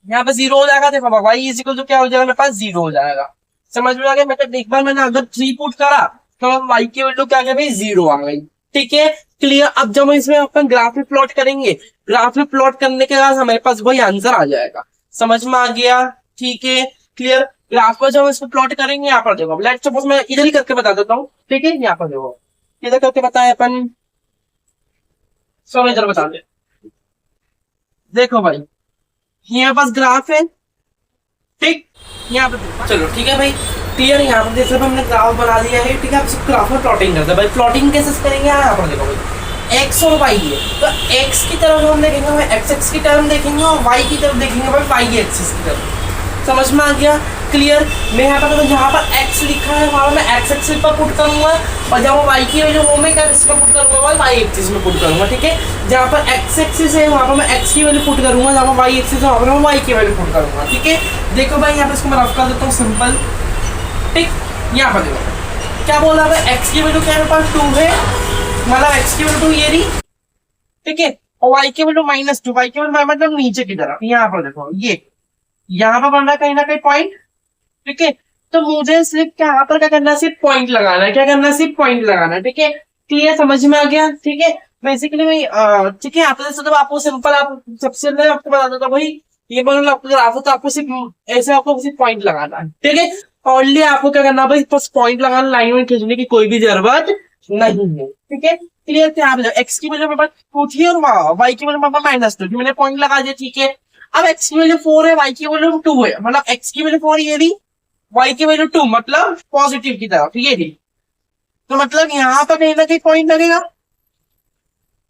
यहाँ पे 0 हो जाएगा। देखो y इज इक्वल टू क्या हो जाएगा मेरे पास, 0 हो जाएगा। समझ में आ गया? मतलब एक बार मैंने अगर 3 पुट करा तो y की वैल्यू क्या आ गई भाई, 0 आ गई। ठीक है, क्लियर। अब जब हम इसमें अपन ग्राफ में प्लॉट करेंगे, ग्राफ में प्लॉट करने के बाद हमारे पास वही आंसर आ जाएगा। समझ में आ गया? ठीक है, क्लियर। ग्राफ को जब इसमें प्लॉट करेंगे, यहाँ पर देखो लेट्स सपोज मैं इधर ही करके बता देता हूँ। ठीक है, यहाँ पर देखो इधर करके बताए अपन, इधर बता दे। देखो भाई यहाँ पास ग्राफ है। ठीक, यहाँ पे चलो ठीक है भाई, क्लियर। यहाँ पर जैसे हमने ग्राफ बना दिया है। ठीक है, अब ग्राफ में प्लॉटिंग करते हैं भाई। प्लॉटिंग कैसे करेंगे, यहाँ पर देखो भाई एक्स और वाई है, तो एक्स की तरफ हम देखेंगे भाई एक्स एक्स की टर्म देखेंगे, और वाई की तरफ देखेंगे भाई वाई एक्सिस की तरफ। समझ में आ गया? क्लियर। मैं यहाँ पर जहाँ पर एक्स लिखा है वहां पर मैं एक्स एक्सिस पर पुट करूंगा, और जहाँ वाई की वैल्यू वो मैं क्या इसमें पुट करूंगा भाई, वाई एक्सिस में पुट करूंगा। ठीक है, जहाँ पर एक्स एक्सिस है वहां पर मैं एक्स की वैल्यू पुट करूंगा, जहाँ पर वाई एक्सिस है वहां पर मैं वाई की वैल्यू पुट करूंगा। ठीक है, देखो भाई यहाँ पर इसको मैं रफ कर देता हूँ सिंपल। ठीक, यहाँ पर देखो क्या बोला है, एक्स की वैल्यू क्या मेरे पास 2 है, मतलब एक्स की वैल्यू 2 ये रही। ठीक है, और वाई की वैल्यू -2, वाई की वैल्यू मतलब नीचे की तरफ। यहाँ पर देखो ये यहाँ पर बन रहा है कहीं ना कहीं पॉइंट। ठीक है, तो मुझे सिर्फ यहाँ पर क्या करना है, सिर्फ पॉइंट लगाना है। क्या करना है, सिर्फ पॉइंट लगाना है। ठीक है, क्लियर, समझ में आ गया। ठीक है, बेसिकली भाई ठीक है, आप जैसे तो आपको सिंपल, आप सबसे पहले आपको बता देता भाई, ये बोलो आपको ग्राफ हो तो आपको सिर्फ ऐसे आपको सिर्फ पॉइंट लगाना है। ठीक है, ओनली आपको क्या करना है भाई, बस पॉइंट लगाना, लाइन में खींचने की कोई भी जरूरत नहीं है। ठीक है, क्लियर थे आप। एक्स की वजह मेरे पास 2 थी और वाई की वजह मेरे पास -2 मैंने पॉइंट लगा दिया। ठीक है, अब एक्स की वैल्यू 4 है, वाई की वैल्यू 2 है, मतलब एक्स की वैल्यू 4 ये थी, वाई की वैल्यू 2, मतलब पॉजिटिव की तरफ ये थी। तो मतलब यहाँ पर कहीं ना कहीं पॉइंट लगेगा।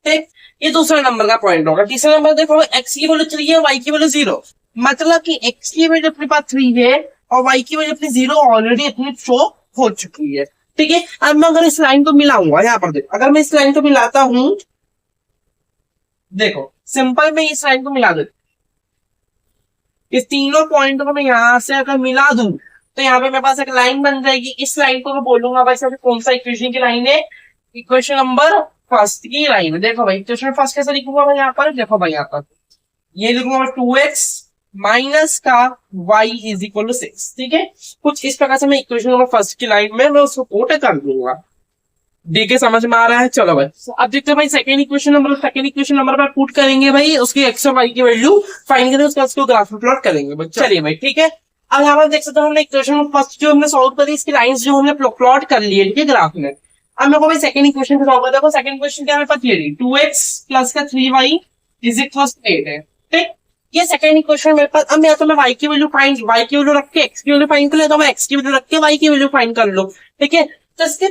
ठीक, ये दूसरा नंबर का पॉइंट होगा। तीसरा नंबर देखो, एक्स की वैल्यू 3 है, वाई की वैल्यू 0, मतलब कि एक्स की वैल्यू अपने पास 3 है और वाई की वैल्यू अपनी 0 ऑलरेडी अपनी शो हो चुकी है। ठीक है, अब मैं अगर इस लाइन को मिलाऊंगा, यहाँ पर देखो, अगर मैं इस लाइन को मिलाता हूं, देखो सिंपल में इस लाइन को मिला देता, इस तीनों पॉइंट को मैं यहां से अगर मिला दूं तो यहाँ पे मेरे पास एक लाइन बन जाएगी। इस लाइन को मैं बोलूंगा भाई साहब कौन सा इक्वेशन की लाइन है, इक्वेशन नंबर फर्स्ट की लाइन है। देखो भाई इक्वेशन फर्स्ट कैसे लिखूंगा मैं यहाँ पर, देखो भाई यहाँ पर ये लिखूंगा 2x माइनस का y इज इक्वल टू 6। ठीक है, कुछ इस प्रकार से मैं इक्वेशन नंबर फर्स्ट की लाइन में मैं उसको कोट कर दूंगा। ठीक है, समझ में आ रहा है। चलो भाई अब देखते हैं भाई सेकंड इक्वेशन नंबर पर पुट करेंगे भाई, उसकी एक्स और वाई की वैल्यू फाइंड करेंगे, उसका उसको ग्राफ में प्लॉट करेंगे भाई। चलिए भाई ठीक है, अब यहाँ पर देख सकते हो हमने इक्वेशन फर्स्ट जो हमने सॉल्व करी, इसकी लाइंस जो हमने प्लॉट कर लिए ठीक है ग्राफ में। अब मेरे को भाई सेकंड इक्वेशन को सॉल्व कर, देखो सेकंड इक्वेशन क्या मेरे पास ये रही, 2x प्लस का 3y इज इक्वल टू 8 है। ठीक, ये सेकंड इक्वेशन मेरे पास। अब या तो मैं y की वैल्यू रख के x की वैल्यू फाइंड कर लेता हूं, मैं x की वैल्यू रख के y की वैल्यू फाइंड कर लो। ठीक है, तो इसके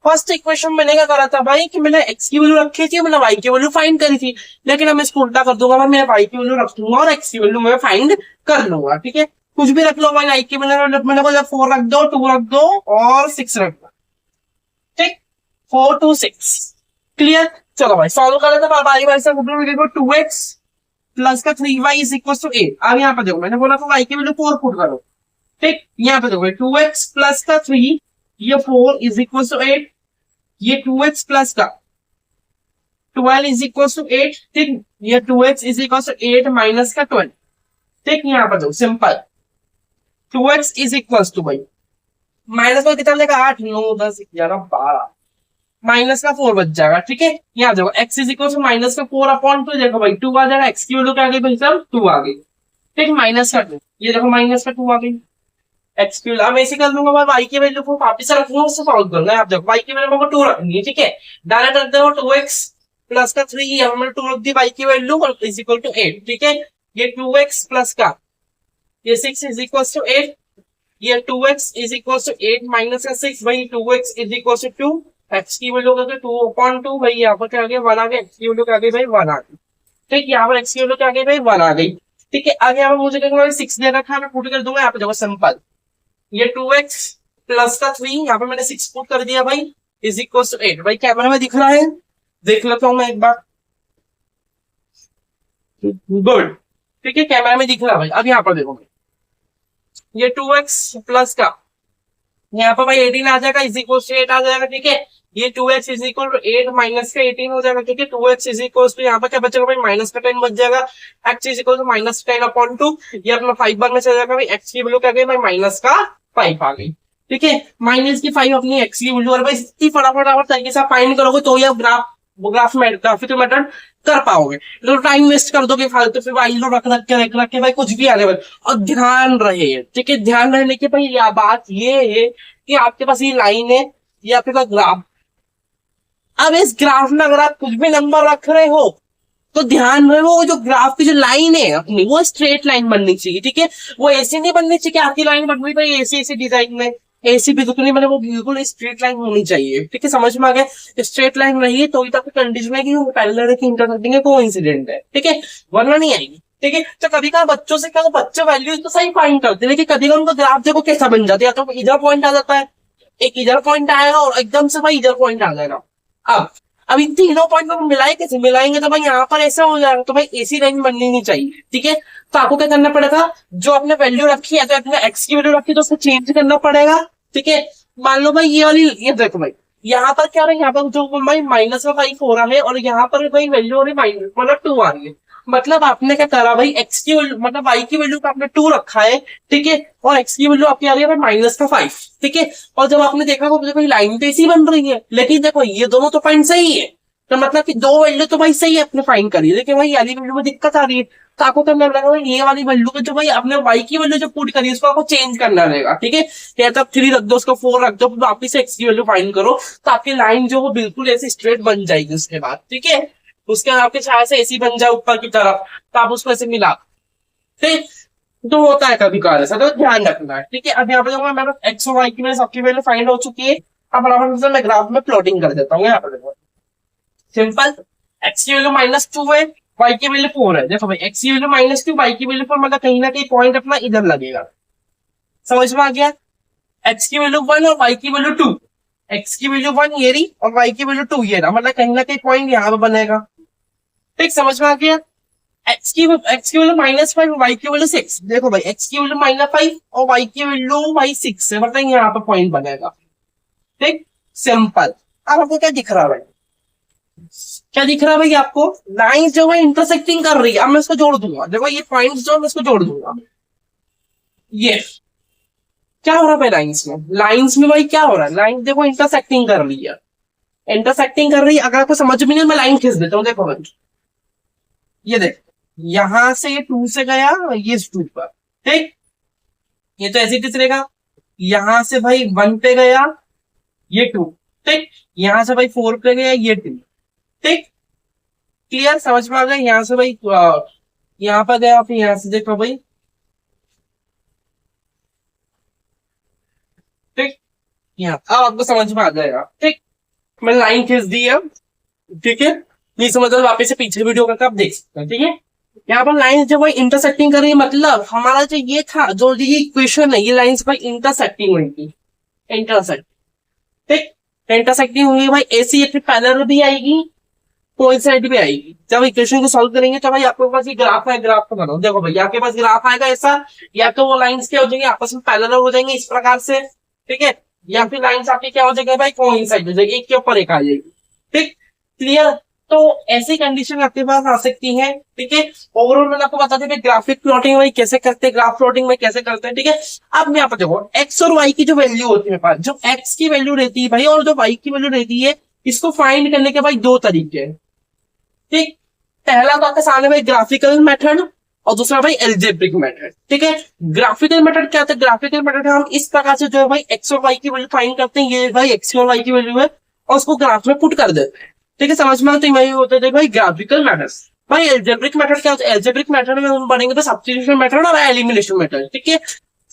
फर्स्ट इक्वेशन मैंने क्या करा था भाई कि मैंने x की वैल्यू रखी थी, मैंने y की वैल्यू फाइंड करी थी, लेकिन अब मैं इसको उल्टा कर दूंगा भाई, मैं y की वैल्यू रख दूंगा और x की वैल्यू मैं फाइंड कर लूंगा। ठीक है, कुछ भी रख लो भाई, y की मैंने बोला 4 रख दो, 2 रख दो और 6 रख दो। ठीक, 4 2 6 क्लियर। चलो भाई सॉल्व कर लेते हैं बारी बारी से। 2x प्लस का 3y इज इक्वल टू 8। अब यहाँ पे देखो मैंने बोला था y की वैल्यू 4 पुट करो। ठीक, यहाँ पे देखो 2x प्लस का 3 ये 4 इज इक्वल टू 8, ये 2x प्लस का 12 इज इक्वल टू 8। ठीक, ये 2x is equal to 8 minus का 12। ठीक, यहाँ पर देखो simple 2x is equal to भाई माइनस का कितना देगा 8 9 10 11 12 माइनस का 4 बच जाएगा। ठीक है, यहाँ देखो x is equal to minus का 4 अपॉन 2, देखो भाई 2 आ जाएगा, x की वैल्यू क्या आ गई भाई साहब 2 आ गई। ठीक, माइनस का 2, ये देखो माइनस का 2 आ गई, x की वैल्यू अब ऐसे कर दूंगा भाई, y की वैल्यू को वापस रखूंगा, उससे सॉल्व करूंगा। आप देखो y की वैल्यू को 2 रखनी है। ठीक है, डायरेक्ट रख दो 2x प्लस का 3, यहाँ मैंने 2 रख दी, y की वैल्यू इज इक्वल टू 8। ठीक है, ये 2x प्लस का ये 6 इज इक्वल टू 8, ये 2x is equal to 8 minus का 6 भाई 2x is equal to 2, x की वैल्यू करके 2 अपॉन 2 भाई, यहाँ पर क्या आ गया 1 आ गया, x की वैल्यू क्या आ गई भाई 1 आ गई। ठीक, यहाँ पर x की वैल्यू क्या आ गई भाई 1 आ गई। ठीक है, आगे यहाँ पर मुझे क्या 6 दे रखा है, मैं पुट कर दूंगा। यहाँ पे देखो सिंपल ये 2x प्लस का 3, यहाँ पे मैंने 6 पुट कर दिया भाई इज इक्वल टू 8। भाई कैमरा में दिख रहा है, देख लेता हूँ मैं एक बार। गुड, ठीक है कैमरा में दिख रहा है भाई। अब यहाँ पर देखो ये 2x प्लस का यहाँ पर भाई 18 आ जाएगा इज इक्वल टू 8 आ जाएगा। ठीक है, ये 2x is equal to 8 minus का 18 हो जाएगा। ठीक है, 2x इज इक्वल टू यहाँ पर क्या बचेगा भाई माइनस का 10 बच जाएगा, x is equal to minus 10 upon 2, ये अपना 5 बार में चल जाएगा भाई, x की वैल्यू क्या गई भाई माइनस का 5 आ गई। ठीक है, माइनस की 5 अपनी x की वैल्यू और भाई इतनी फटाफट तरीके से फाइंड करोगे तो ये ग्राफिकल मेथड कर पाओगे। तो टाइम वेस्ट कर दोगे फालतू, फिर भाई लो रख रख के भाई कुछ भी आने वाले। और ध्यान रहे, ठीक है ध्यान रहने की भाई यह बात ये है कि आपके पास ये लाइन है, ये आपके पास ग्राफ। अब इस ग्राफ में अगर आप कुछ भी नंबर रख रहे हो तो ध्यान रहे वो जो ग्राफ की जो लाइन है अपनी वो स्ट्रेट लाइन बननी चाहिए। ठीक है, वो ऐसी नहीं बननी चाहिए कि आपकी लाइन बन रही भाई ऐसी डिजाइन में, ऐसी बिल्कुल नहीं बने, वो बिल्कुल स्ट्रेट लाइन होनी चाहिए। ठीक है, समझ में आ गया। स्ट्रेट लाइन रही है तो ही तो आपकी कंडीशन है कि वो पैरेलल है कि इंटरसेक्टिंग है, कोइंसिडेंट है। ठीक है, वरना नहीं आएगी। ठीक है, तो कभी कभी बच्चों से क्या बच्चे वैल्यू तो सही फाइंड करते हैं, लेकिन कभी कभी उनको ग्राफ देखो कैसा बन जाता है, या तो इधर पॉइंट आ जाता है, एक इधर पॉइंट आएगा और एकदम से भाई इधर पॉइंट आ जाएगा। अब इन तीनों पॉइंट को मिलाए कैसे, मिलाएंगे तो भाई यहाँ पर ऐसा हो जाएगा, तो भाई ऐसी लाइन बननी नहीं चाहिए। ठीक है, तो आपको क्या करना पड़ेगा, जो आपने वैल्यू रखी है तो आपने एक्स की वैल्यू रखी तो उसको चेंज करना पड़ेगा। ठीक है, मान लो भाई ये वाली, ये देखो भाई यहाँ पर क्या रहा है, यहाँ पर जो भाई माइनस का 5 हो रहा है और यहाँ पर भाई वैल्यू हो रही है माइनस मतलब 2 आ रही है। मतलब आपने क्या करा भाई, एक्स की वैल्यू मतलब वाई की वैल्यू का आपने 2 रखा है, ठीक है, और एक्स की वैल्यू आपकी आ रही है माइनस का 5, ठीक है। और जब आपने देखा तो देखो लाइन तो ऐसी बन रही है, लेकिन देखो ये दोनों तो पॉइंट सही है, तो मतलब कि दो वैल्यू तो भाई सही है अपने फाइंड करिए, लेकिन भाई वाली वैल्यू में दिक्कत आ रही है, तो आपको करना लगा भाई ये वाली वैल्यू को जो भाई आपने वाई की वैल्यू जो पुट करी है उसको आपको चेंज करना रहेगा, ठीक है। या तो आप 3 रख दो, उसको 4 रख दो, वापिस से एक्स की वैल्यू फाइंड करो, तो आपकी लाइन जो वो बिल्कुल ऐसी स्ट्रेट बन जाएगी उसके बाद, ठीक है। उसके बाद आपके छाया से ऐसी बन जाए ऊपर की तरफ, तो आप उसको ऐसे मिला, ठीक। तो होता है कभी कभार ऐसा, तो ध्यान रखना है, ठीक है। अब यहाँ पे देखो मेरे एक्स और वाई की वैल्यू सबकी वैल्यू फाइंड हो चुकी है। अब बराबर से मैं ग्राफ में प्लॉटिंग कर देता हूँ, यहाँ पे देखो सिंपल, एक्स की वैल्यू -2 है, वाई की वैल्यू 4 है। देखो भाई एक्स की वैल्यू -2, वाई की वैल्यू 4, मतलब कहीं ना कहीं पॉइंट अपना इधर लगेगा, समझ में आ गया। एक्स की वैल्यू 1 और वाई की वैल्यू 2, एक्स की वैल्यू 1 ये रही और वाई की वैल्यू 2 ये रहा, मतलब कहीं ना कहीं पॉइंट यहाँ पे बनेगा, ठीक, समझ में आ गया। एक्स की वैल्यू -5, वाई की वैल्यू 6, देखो भाई एक्स की वैल्यू -5 और वाई की वैल्यू भाई 6 है, मतलब यहाँ पे पॉइंट बनेगा, ठीक, सिंपल। अब आपको क्या दिख रहा है भाई, क्या दिख रहा है भाई आपको, लाइन जो है इंटरसेक्टिंग कर रही है। अब मैं इसको जोड़ दूंगा, देखो ये पॉइंट जो मैं इसको जोड़ दूंगा, ये क्या हो रहा है भाई लाइंस में, लाइंस में भाई क्या हो रहा है, लाइन देखो इंटरसेक्टिंग कर रही है, इंटरसेक्टिंग कर रही है। अगर आपको समझ में नहीं, मैं लाइन खींच देता हूँ, देखो भाई ये देख, यहां से ये 2 से गया, ये 2 पर, ठीक, ये तो ऐसे किसरेगा, यहां से भाई 1 पे गया, ये 2, ठीक, यहां से भाई 4 पे गया, ये 2, ठीक, क्लियर, समझ में आ गया। यहाँ से भाई यहाँ पर गया, फिर यहाँ से देखो भाई, ठीक, यहाँ अब आपको समझ में आ जाएगा, ठीक। मैंने लाइन खींच दी है, ठीक है, नहीं समझ तो वापस से पीछे वीडियो करके आप देख सकते हैं, ठीक है। यहाँ पर लाइन जब भाई इंटरसेक्टिंग कर रही है, मतलब हमारा जो ये था, जो ये इक्वेशन है, ये लाइंस भाई इंटरसेक्टिंग हुई थी, इंटरसेक्ट, ठीक, इंटरसेक्टिंग हुई भाई, ऐसी एक पैरेलल भी आएगी, कोइंसाइड भी आएगी। जब इक्वेशन को सॉल्व करेंगे तो भाई आपके पास ये ग्राफ है, ग्राफ को बनाओ, देखो भाई आपके पास ग्राफ आएगा ऐसा, या तो वो लाइंस क्या हो जाएंगे आपस में पैरेलल हो जाएंगे इस प्रकार से, ठीक है, या फिर लाइंस आपकी क्या हो जाएगी भाई, कोइंसाइड हो जाएगी, एक के ऊपर एक आ जाएगी, ठीक, क्लियर। तो ऐसी कंडीशन आपके पास आ सकती है, ठीक है। ओवरऑल मैंने आपको बता दिया ग्राफिक प्लॉटिंग भाई कैसे करते हैं, ग्राफ प्लॉटिंग में कैसे करते हैं, ठीक है। अब मैं यहाँ पर देखो एक्स और वाई की जो वैल्यू होती है मेरे पास, जो एक्स की वैल्यू रहती है भाई और जो वाई की वैल्यू रहती है, इसको फाइंड करने के भाई दो तरीके हैं, ठीक। पहला तो आपके सामने भाई ग्राफिकल मेथड और दूसरा भाई एल्जेब्रिक मेथड, ठीक है। ग्राफिकल मेथड क्या होता है, ग्राफिकल मेथड हम इस प्रकार से जो है भाई एक्स और वाई की वैल्यू फाइंड करते हैं, ये भाई एक्स और वाई की वैल्यू है और उसको ग्राफ में पुट कर देते हैं, ठीक है, समझ में आता है। वही होता है भाई ग्राफिकल मेथड। भाई एल्जेब्रिक मेथड क्या होता है, एल्जेब्रिक मेथड में हम पढ़ेंगे तो सब्स्टिट्यूशन मेथड और एलिमिनेशन मेथड, ठीक है।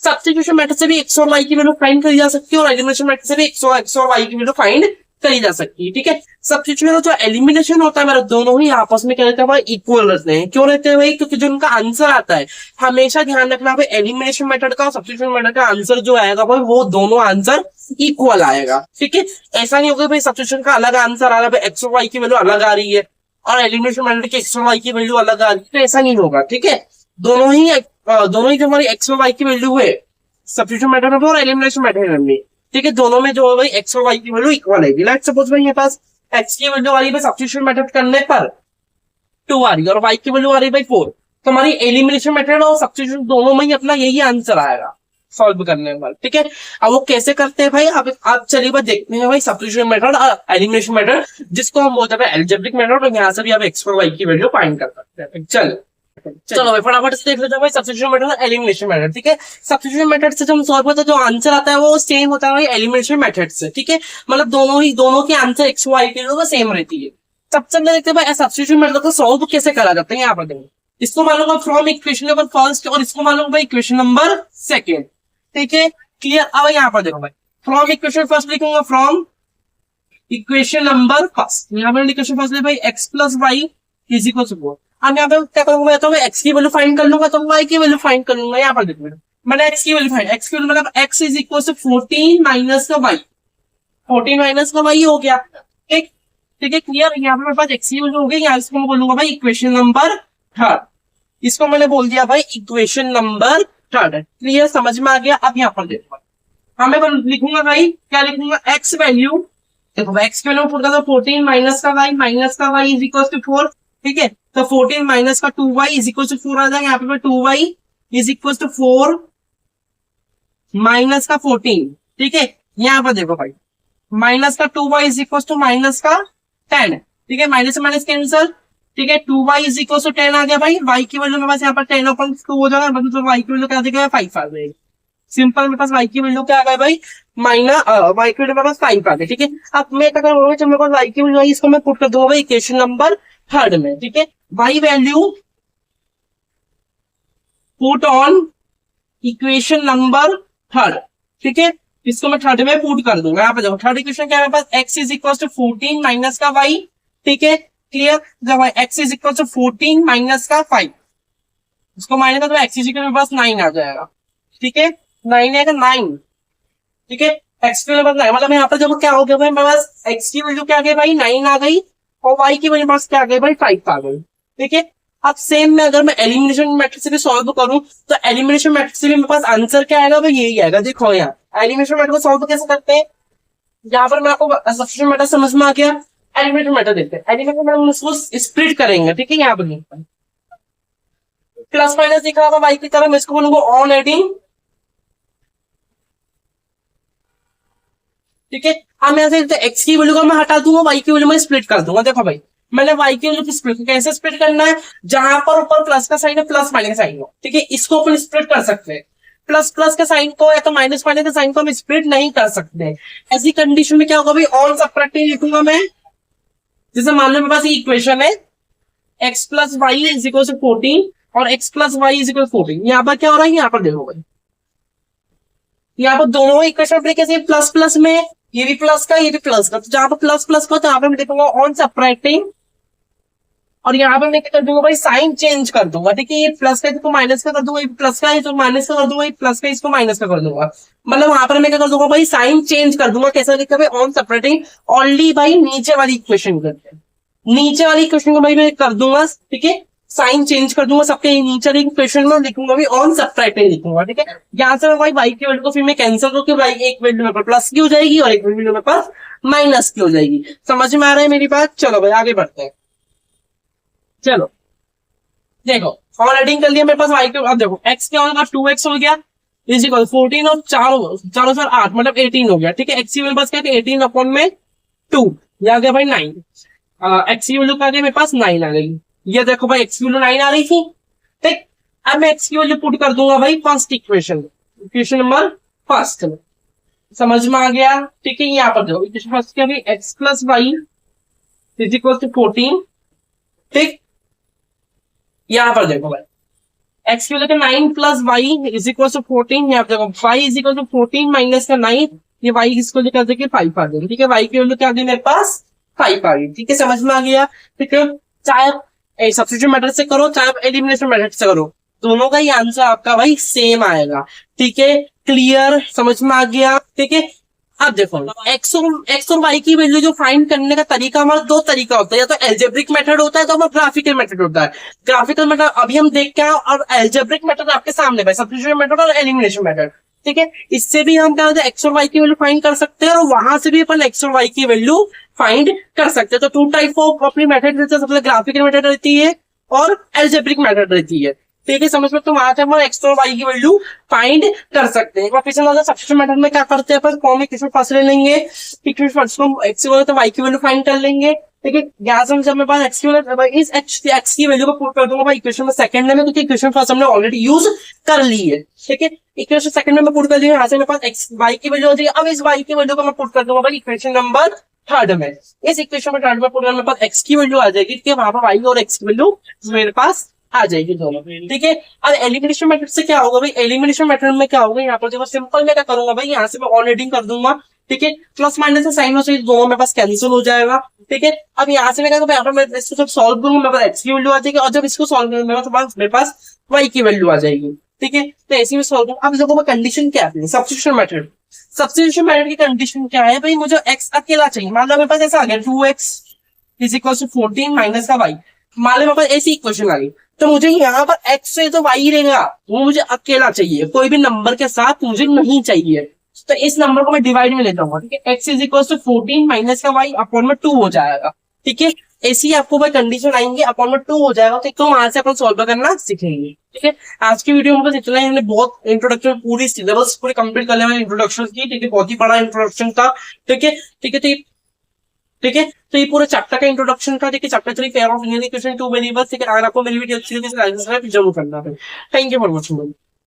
सब्स्टिट्यूशन मेथड से भी एक्स और वाई की वैल्यू फाइंड करी जा सकती है और एलिमिनेशन मेथड से भी एक्स और वाई की वैल्यू फाइंड करी जा सकती है, ठीक है। सब्स्टिट्यूशन जो एलिमिनेशन होता है मेरे दोनों ही आपस में क्या रहते हैं भाई, इक्वल रहते हैं। क्यों रहते हैं भाई, क्योंकि जो उनका आंसर आता है, हमेशा ध्यान रखना भाई एलिमिनेशन मेथड का और सब्स्टिट्यूशन मेथड का आंसर जो आएगा भाई वो दोनों आंसर इक्वल आएगा, ठीक है। ऐसा नहीं होगा भाई सब्स्टिट्यूशन का अलग आंसर आ रहा है, एक्स और वाई की वैल्यू अलग आ रही है और एलिमिनेशन मेथड की एक्स और वाई की वैल्यू अलग आ रही है, तो ऐसा नहीं होगा, ठीक है। दोनों ही जो हमारी एक्स और वाई की वैल्यू है सब्स्टिट्यूशन मेथड में और एलिमिनेशन मेथड में, ठीक है, दोनों में जो है भाई एक्स और वाई की वैल्यू इक्वल आएगी। लेट्स सपोज भाई मेरे पास एक्स की वैल्यू आ रही है सब्स्टिट्यूशन मेथड करने पर 2 आ रही है और वाई की वैल्यू आ रही है भाई 4, तो हमारी एलिमिनेशन मेथड और सब्स्टिट्यूशन दोनों में ही अपना यही आंसर आएगा सॉल्व करने पर, ठीक है। अब वो कैसे करते हैं भाई, आप चलिए बात देखते हैं भाई सब्स्टिट्यूशन मेथड और एलिमिनेशन मेथड, जिसको हम बोलते हैं एल्जेब्रिक मेथड, और यहाँ से भी आप एक्स और वाई की वैल्यू फाइंड कर सकते हैं। चलो भाई फटाफट से देख लेते हैं भाई सब्स्टिट्यूशन मेथड और एलिमिनेशन मेथड, ठीक है। सब्स्टिट्यूशन मेथड से जब हम सॉल्व करते हैं जो आंसर आता है वो सेम होता है भाई एलिमिनेशन मेथड से, ठीक है। मतलब दोनों के आंसर एक्स वाई के लिए सेम रहती है। सबसे पहले देखते हैं भाई सब्स्टिट्यूशन मेथड को सॉल्व कैसे करा जाता है। यहाँ पर देखो इसको मालूम है फ्रॉम इक्वेशन नंबर फर्स्ट और इसको मालूम भाई इक्वेशन नंबर सेकेंड, ठीक है, क्लियर। अब यहाँ पर देखो भाई फ्रॉम इक्वेशन फर्स्ट लिखूंगा, फ्रॉम इक्वेशन नंबर फर्स्ट, यहाँ पर इक्वेशन फर्स्ट भाई x plus y is equal to 4। अब यहाँ पे क्या करूंगा, तो मैं एक्स की वैल्यू फाइंड कर लूंगा तो वाई की वैल्यू फाइंड कर लूंगा। यहाँ पर देखो मैंने एक्स की वैल्यू मतलब x is equal to 14 minus का वाई, 14 माइनस का वाई हो गया, ठीक, ठीक है, क्लियर। यहाँ पे मेरे पास एक्स की वैल्यू हो गई, यहाँ इसको मैं बोलूंगा भाई इक्वेशन नंबर थर्ड, इसको मैंने बोल दिया भाई इक्वेशन नंबर थर्ड, क्लियर, समझ में आ गया। अब यहाँ पर देखो हाँ मैं लिखूंगा भाई, क्या लिखूंगा, एक्स वैल्यू, देखो एक्स की वैल्यू पुट कर दो 14 माइनस का वाई इज इक्वल टू 4, ठीक है, तो 14 माइनस का 2y इज इक्वल टू 4 आ जाएगा। यहाँ पे 2y is equal to 4 minus का 14। ठीक है, यहाँ पर देखो भाई, माइनस का 2y is equal to minus का 10। ठीक है, माइनस से माइनस कैंसल। ठीक है, 2y इज इक्वल टू 10 आ गया भाई। y की वैल्यू मेरे पास यहाँ पर 10 अपॉन 2 हो जाएगा, मतलब y की वैल्यू क्या आ जाएगा, 5 आ जाएगी। सिंपल, मेरे पास y की वैल्यू क्या आ गया भाई, माइनस y की वैल्यू मेरे पास 5 आ गई। ठीक है, अब मैं क्या करूंगा, जब मेरे पास y की वैल्यू आई, इसको मैं पुट कर दूंगा भाई इक्वेशन नंबर 3 में। ठीक है, y value put on equation number 3। ठीक है, इसको मैं 3 में पुट कर दूंगा। यहाँ पे देखो थर्ड इक्वेशन क्या है मेरे पास, x is equal to 14 minus का y। ठीक है, क्लियर, जब x is equal to 14 minus का 5, इसको माइनस का तो x इज इक्वल मेरे पास 9 आ जाएगा। ठीक है, 9 आएगा 9। ठीक है, x की वैल्यू 9, मतलब यहाँ पर देखो क्या हो गया भाई, मेरे पास x की वैल्यू क्या आ गई भाई, 9 आ गई, और y की वैल्यू पास क्या आ गई भाई, 5 आ गई। ठीक है, अब सेम में अगर मैं एलिमिनेशन मेथड से भी सॉल्व करूं, तो एलिमिनेशन मेथड से भी मेरे पास आंसर क्या आएगा भाई, यही आएगा। देखो यहाँ एलिमिनेशन मेथड को सॉल्व कैसे करते हैं, यहाँ पर मैं आपको सब्स्टिट्यूशन मेथड समझ में आ गया। एलिमिनेशन मेथड देखते हैं, एलिमिनेशन मेथड उसको स्प्लिट करेंगे। ठीक है, यहाँ पर प्लस माइनस दिख रहा था वाई की तरह, मैं इसको बोलूंगा ऑन एडिंग। ठीक है, अब मैं ऐसे एक्स की वैल्यू को मैं हटा दूंगा, वाई की वैल्यू में स्प्लिट कर दूंगा। देखो भाई, मैंने वाई की वैल्यू स्प्लिट कैसे स्प्लिट करना है, जहां पर ऊपर प्लस का साइन है, प्लस माइनस का साइन हो। ठीक है, इसको अपन स्प्लिट कर सकते हैं। प्लस प्लस के साइन को या तो माइनस माइनस के साइन को हम स्प्लिट नहीं कर सकते। ऐसी कंडीशन में क्या होगा भाई, ऑन सबट्रैक्टिंग लिखूंगा मैं। जैसे मान लो मेरे पास इक्वेशन है x plus y is equal to 14 और x plus y is equal to 14। यहाँ पर क्या हो रहा है, यहाँ पर देखो भाई, यहाँ पर दोनों इक्वेशन कैसे प्लस प्लस में, ये भी प्लस का ये भी प्लस का, तो जहां पर प्लस प्लस का तो यहाँ पे मैं लिखूंगा ऑन सबट्रैक्टिंग, और यहाँ पे मैं क्या कर दूंगा भाई, साइन चेंज कर दूंगा। ठीक है, ये प्लस का इसको माइनस का कर दूंगा, ये प्लस का है तो माइनस का कर दूंगा, ये प्लस का इसको माइनस का कर दूंगा। मतलब वहां पर मैं क्या कर दूंगा भाई, साइन चेंज कर दूंगा। कैसा लिखा भाई, ऑन सबट्रैक्टिंग ओनली भाई नीचे वाली इक्वेशन करते हैं, नीचे वाली इक्वेशन को भाई मैं कर दूंगा। ठीक है, साइन चेंज कर दूंगा सबके नीचे वाली इक्वेशन में लिखूंगा भी ऑन सबट्रैक्टिंग लिखूंगा। ठीक है, यहाँ से मैं भाई वाई की वैल्यू को फिर मैं कैंसिल करके भाई एक वैल्यू मेरे पास प्लस की हो जाएगी और एक वैल्यू मेरे पास माइनस की हो जाएगी। समझ में आ रहा है मेरी बात, चलो भाई आगे बढ़ते हैं। चलो देखो, और एडिंग कर लिया मेरे पास वाई के, अब देखो एक्स क्या होगा, 2x हो गया इज इक्वल 14 और चारों सर 8 मतलब 18 हो गया। ठीक है, एक्स की मेरे पास क्या है 18 अपॉन में 2, ये आ गया भाई 9। एक्स की वैल्यू क्या आ गई मेरे पास 9 आ गई। ये देखो भाई एक्स की वैल्यू 9 आ रही थी। ठीक, अब मैं एक्स की वैल्यू पुट कर दूंगा भाई first equation, equation number first में। समझ में आ गया। ठीक है, यहाँ पर देखो इक्वेशन फर्स्ट क्या है, x plus y is equal to 14। ठीक, यहाँ पर देखो भाई एक्स की value 9 plus y is equal to 14। यहाँ पर देखो y is equal to 14 minus का 9, ये वाई इसको लेकर देखिए 5 आ गई। ठीक है, वाई की वैल्यू क्या आ गई मेरे पास 5 आ गई। ठीक है, समझ में आ गया। ठीक है, चाहे सब्स्टिट्यूशन मेथड से करो चाहे एलिमिनेशन मेथड से करो, दोनों का ही आंसर आपका भाई सेम आएगा। ठीक है, क्लियर, समझ में आ गया। ठीक है, अब देखो एक्स और वाई की वैल्यू जो फाइंड करने का तरीका हमारा दो तरीका होता है, या तो एल्जेब्रिक मेथड होता है तो हमारा ग्राफिकल मेथड होता है। ग्राफिकल मेथड अभी हम देख के आए और एल्जेब्रिक मेथड आपके सामने भाई, सब्स्टिट्यूशन मेथड और एलिमिनेशन मेथड। ठीक है, इससे भी हम क्या होता है एक्स और वाई की वैल्यू फाइंड कर सकते हैं और वहां से भी अपन एक्स और वाई की वैल्यू फाइंड कर सकते हैं। तो 2 टाइप ऑफ अपनी मेथड रहती है, सबसे ग्राफिकल मेथड रहती है और एल्जेब्रिक मेथड रहती है। ठीक है, समझ में, तो वहां से हम एक्स और वाई की वैल्यू फाइंड कर सकते हैं। सब्स्टिट्यूशन मेथड में क्या करते हैं अपन, फॉर्म इक्वेशन फर्स्ट ले लेंगे, इक्वेशन फर्स्ट को एक्स की तो वाई की वैल्यू फाइंड कर लेंगे। ठीक है, यहाँ से जब मेरे पास एक्स की वैल्यू इस एक्स की वैल्यू को पुट कर दूंगा भाई इक्वेशन में सेकंड में, क्योंकि इक्वेशन फर्स्ट हमने ऑलरेडी यूज कर ली है। ठीक है, इक्वेशन सेकंड में पुट कर दी, यहाँ से मेरे पास एक्स वाई की वैल्यू हो जाएगी। अब इस वाई की वैल्यू को मैं पुट कर दूंगा भाई इक्वेशन नंबर 3 में। इस इक्वेशन में 3 में पुट कर मेरे पास एक्स की वैल्यू आ जाएगी। ठीक है, वहां पर वाई और एक्स की वैल्यू मेरे पास आ जाएगी दोनों। ठीक है, अब एलिमिनेशन मेथड से क्या होगा भाई, एलिमिनेशन मेथड में क्या होगा, यहाँ पर देखो सिंपल मैं क्या करूंगा भाई, यहाँ से मैं ऑन एडिंग कर दूंगा। ठीक है, प्लस माइनस से साइन से दोनों मेरे पास कैंसिल हो जाएगा। ठीक है, अब यहाँ से मैं क्या करूंगा, यहाँ पर मैं इसको जब सॉल्व करूंगा मेरे पास एक्स की वैल्यू आ जाएगी, और जब इसको सॉल्व करूंगा मेरे पास वाई की वैल्यू आ जाएगी। ठीक है, तो ऐसे में सॉल्व करूंगा। अब देखो कंडीशन क्या है, सब्स्टिट्यूशन मेथड। सब्स्टिट्यूशन मेथड की कंडीशन क्या है भाई, मुझे एक्स अकेला चाहिए। मान लो मेरे पास ऐसा आ गया 2x is equal to 14 minus का वाई, मान लो मेरे पास ऐसी इक्वेशन आ गई, तो मुझे यहाँ पर x से तो y रहेगा, वो मुझे अकेला चाहिए, कोई भी नंबर के साथ मुझे नहीं चाहिए। तो इस नंबर को मैं डिवाइड में ले जाऊंगा। ठीक है, x is equal to 14 minus का y अपॉन में 2 हो जाएगा। ठीक है, ऐसी आपको भाई कंडीशन आएंगे, अपॉन में 2 हो जाएगा तो वहां से अपन सॉल्व करना सीखेंगे। ठीक है, आज की वीडियो में बस इतना ही। हमने बहुत इंट्रोडक्शन, पूरी सिलेबस पूरी कंप्लीट कर लिया इंट्रोडक्शन की। ठीक है, बहुत ही बड़ा इंट्रोडक्शन था। ठीक है, ठीक है, ठीक है, तो ये पूरे चैप्टर का इंट्रोडक्शन था। ठीक है, chapter 3 pair of linear equation 2 variables. ठीक है, अगर आपको मेरी वीडियो अच्छी लगी तो लाइक सब्सक्राइब जरूर करना है। Thank you for watching.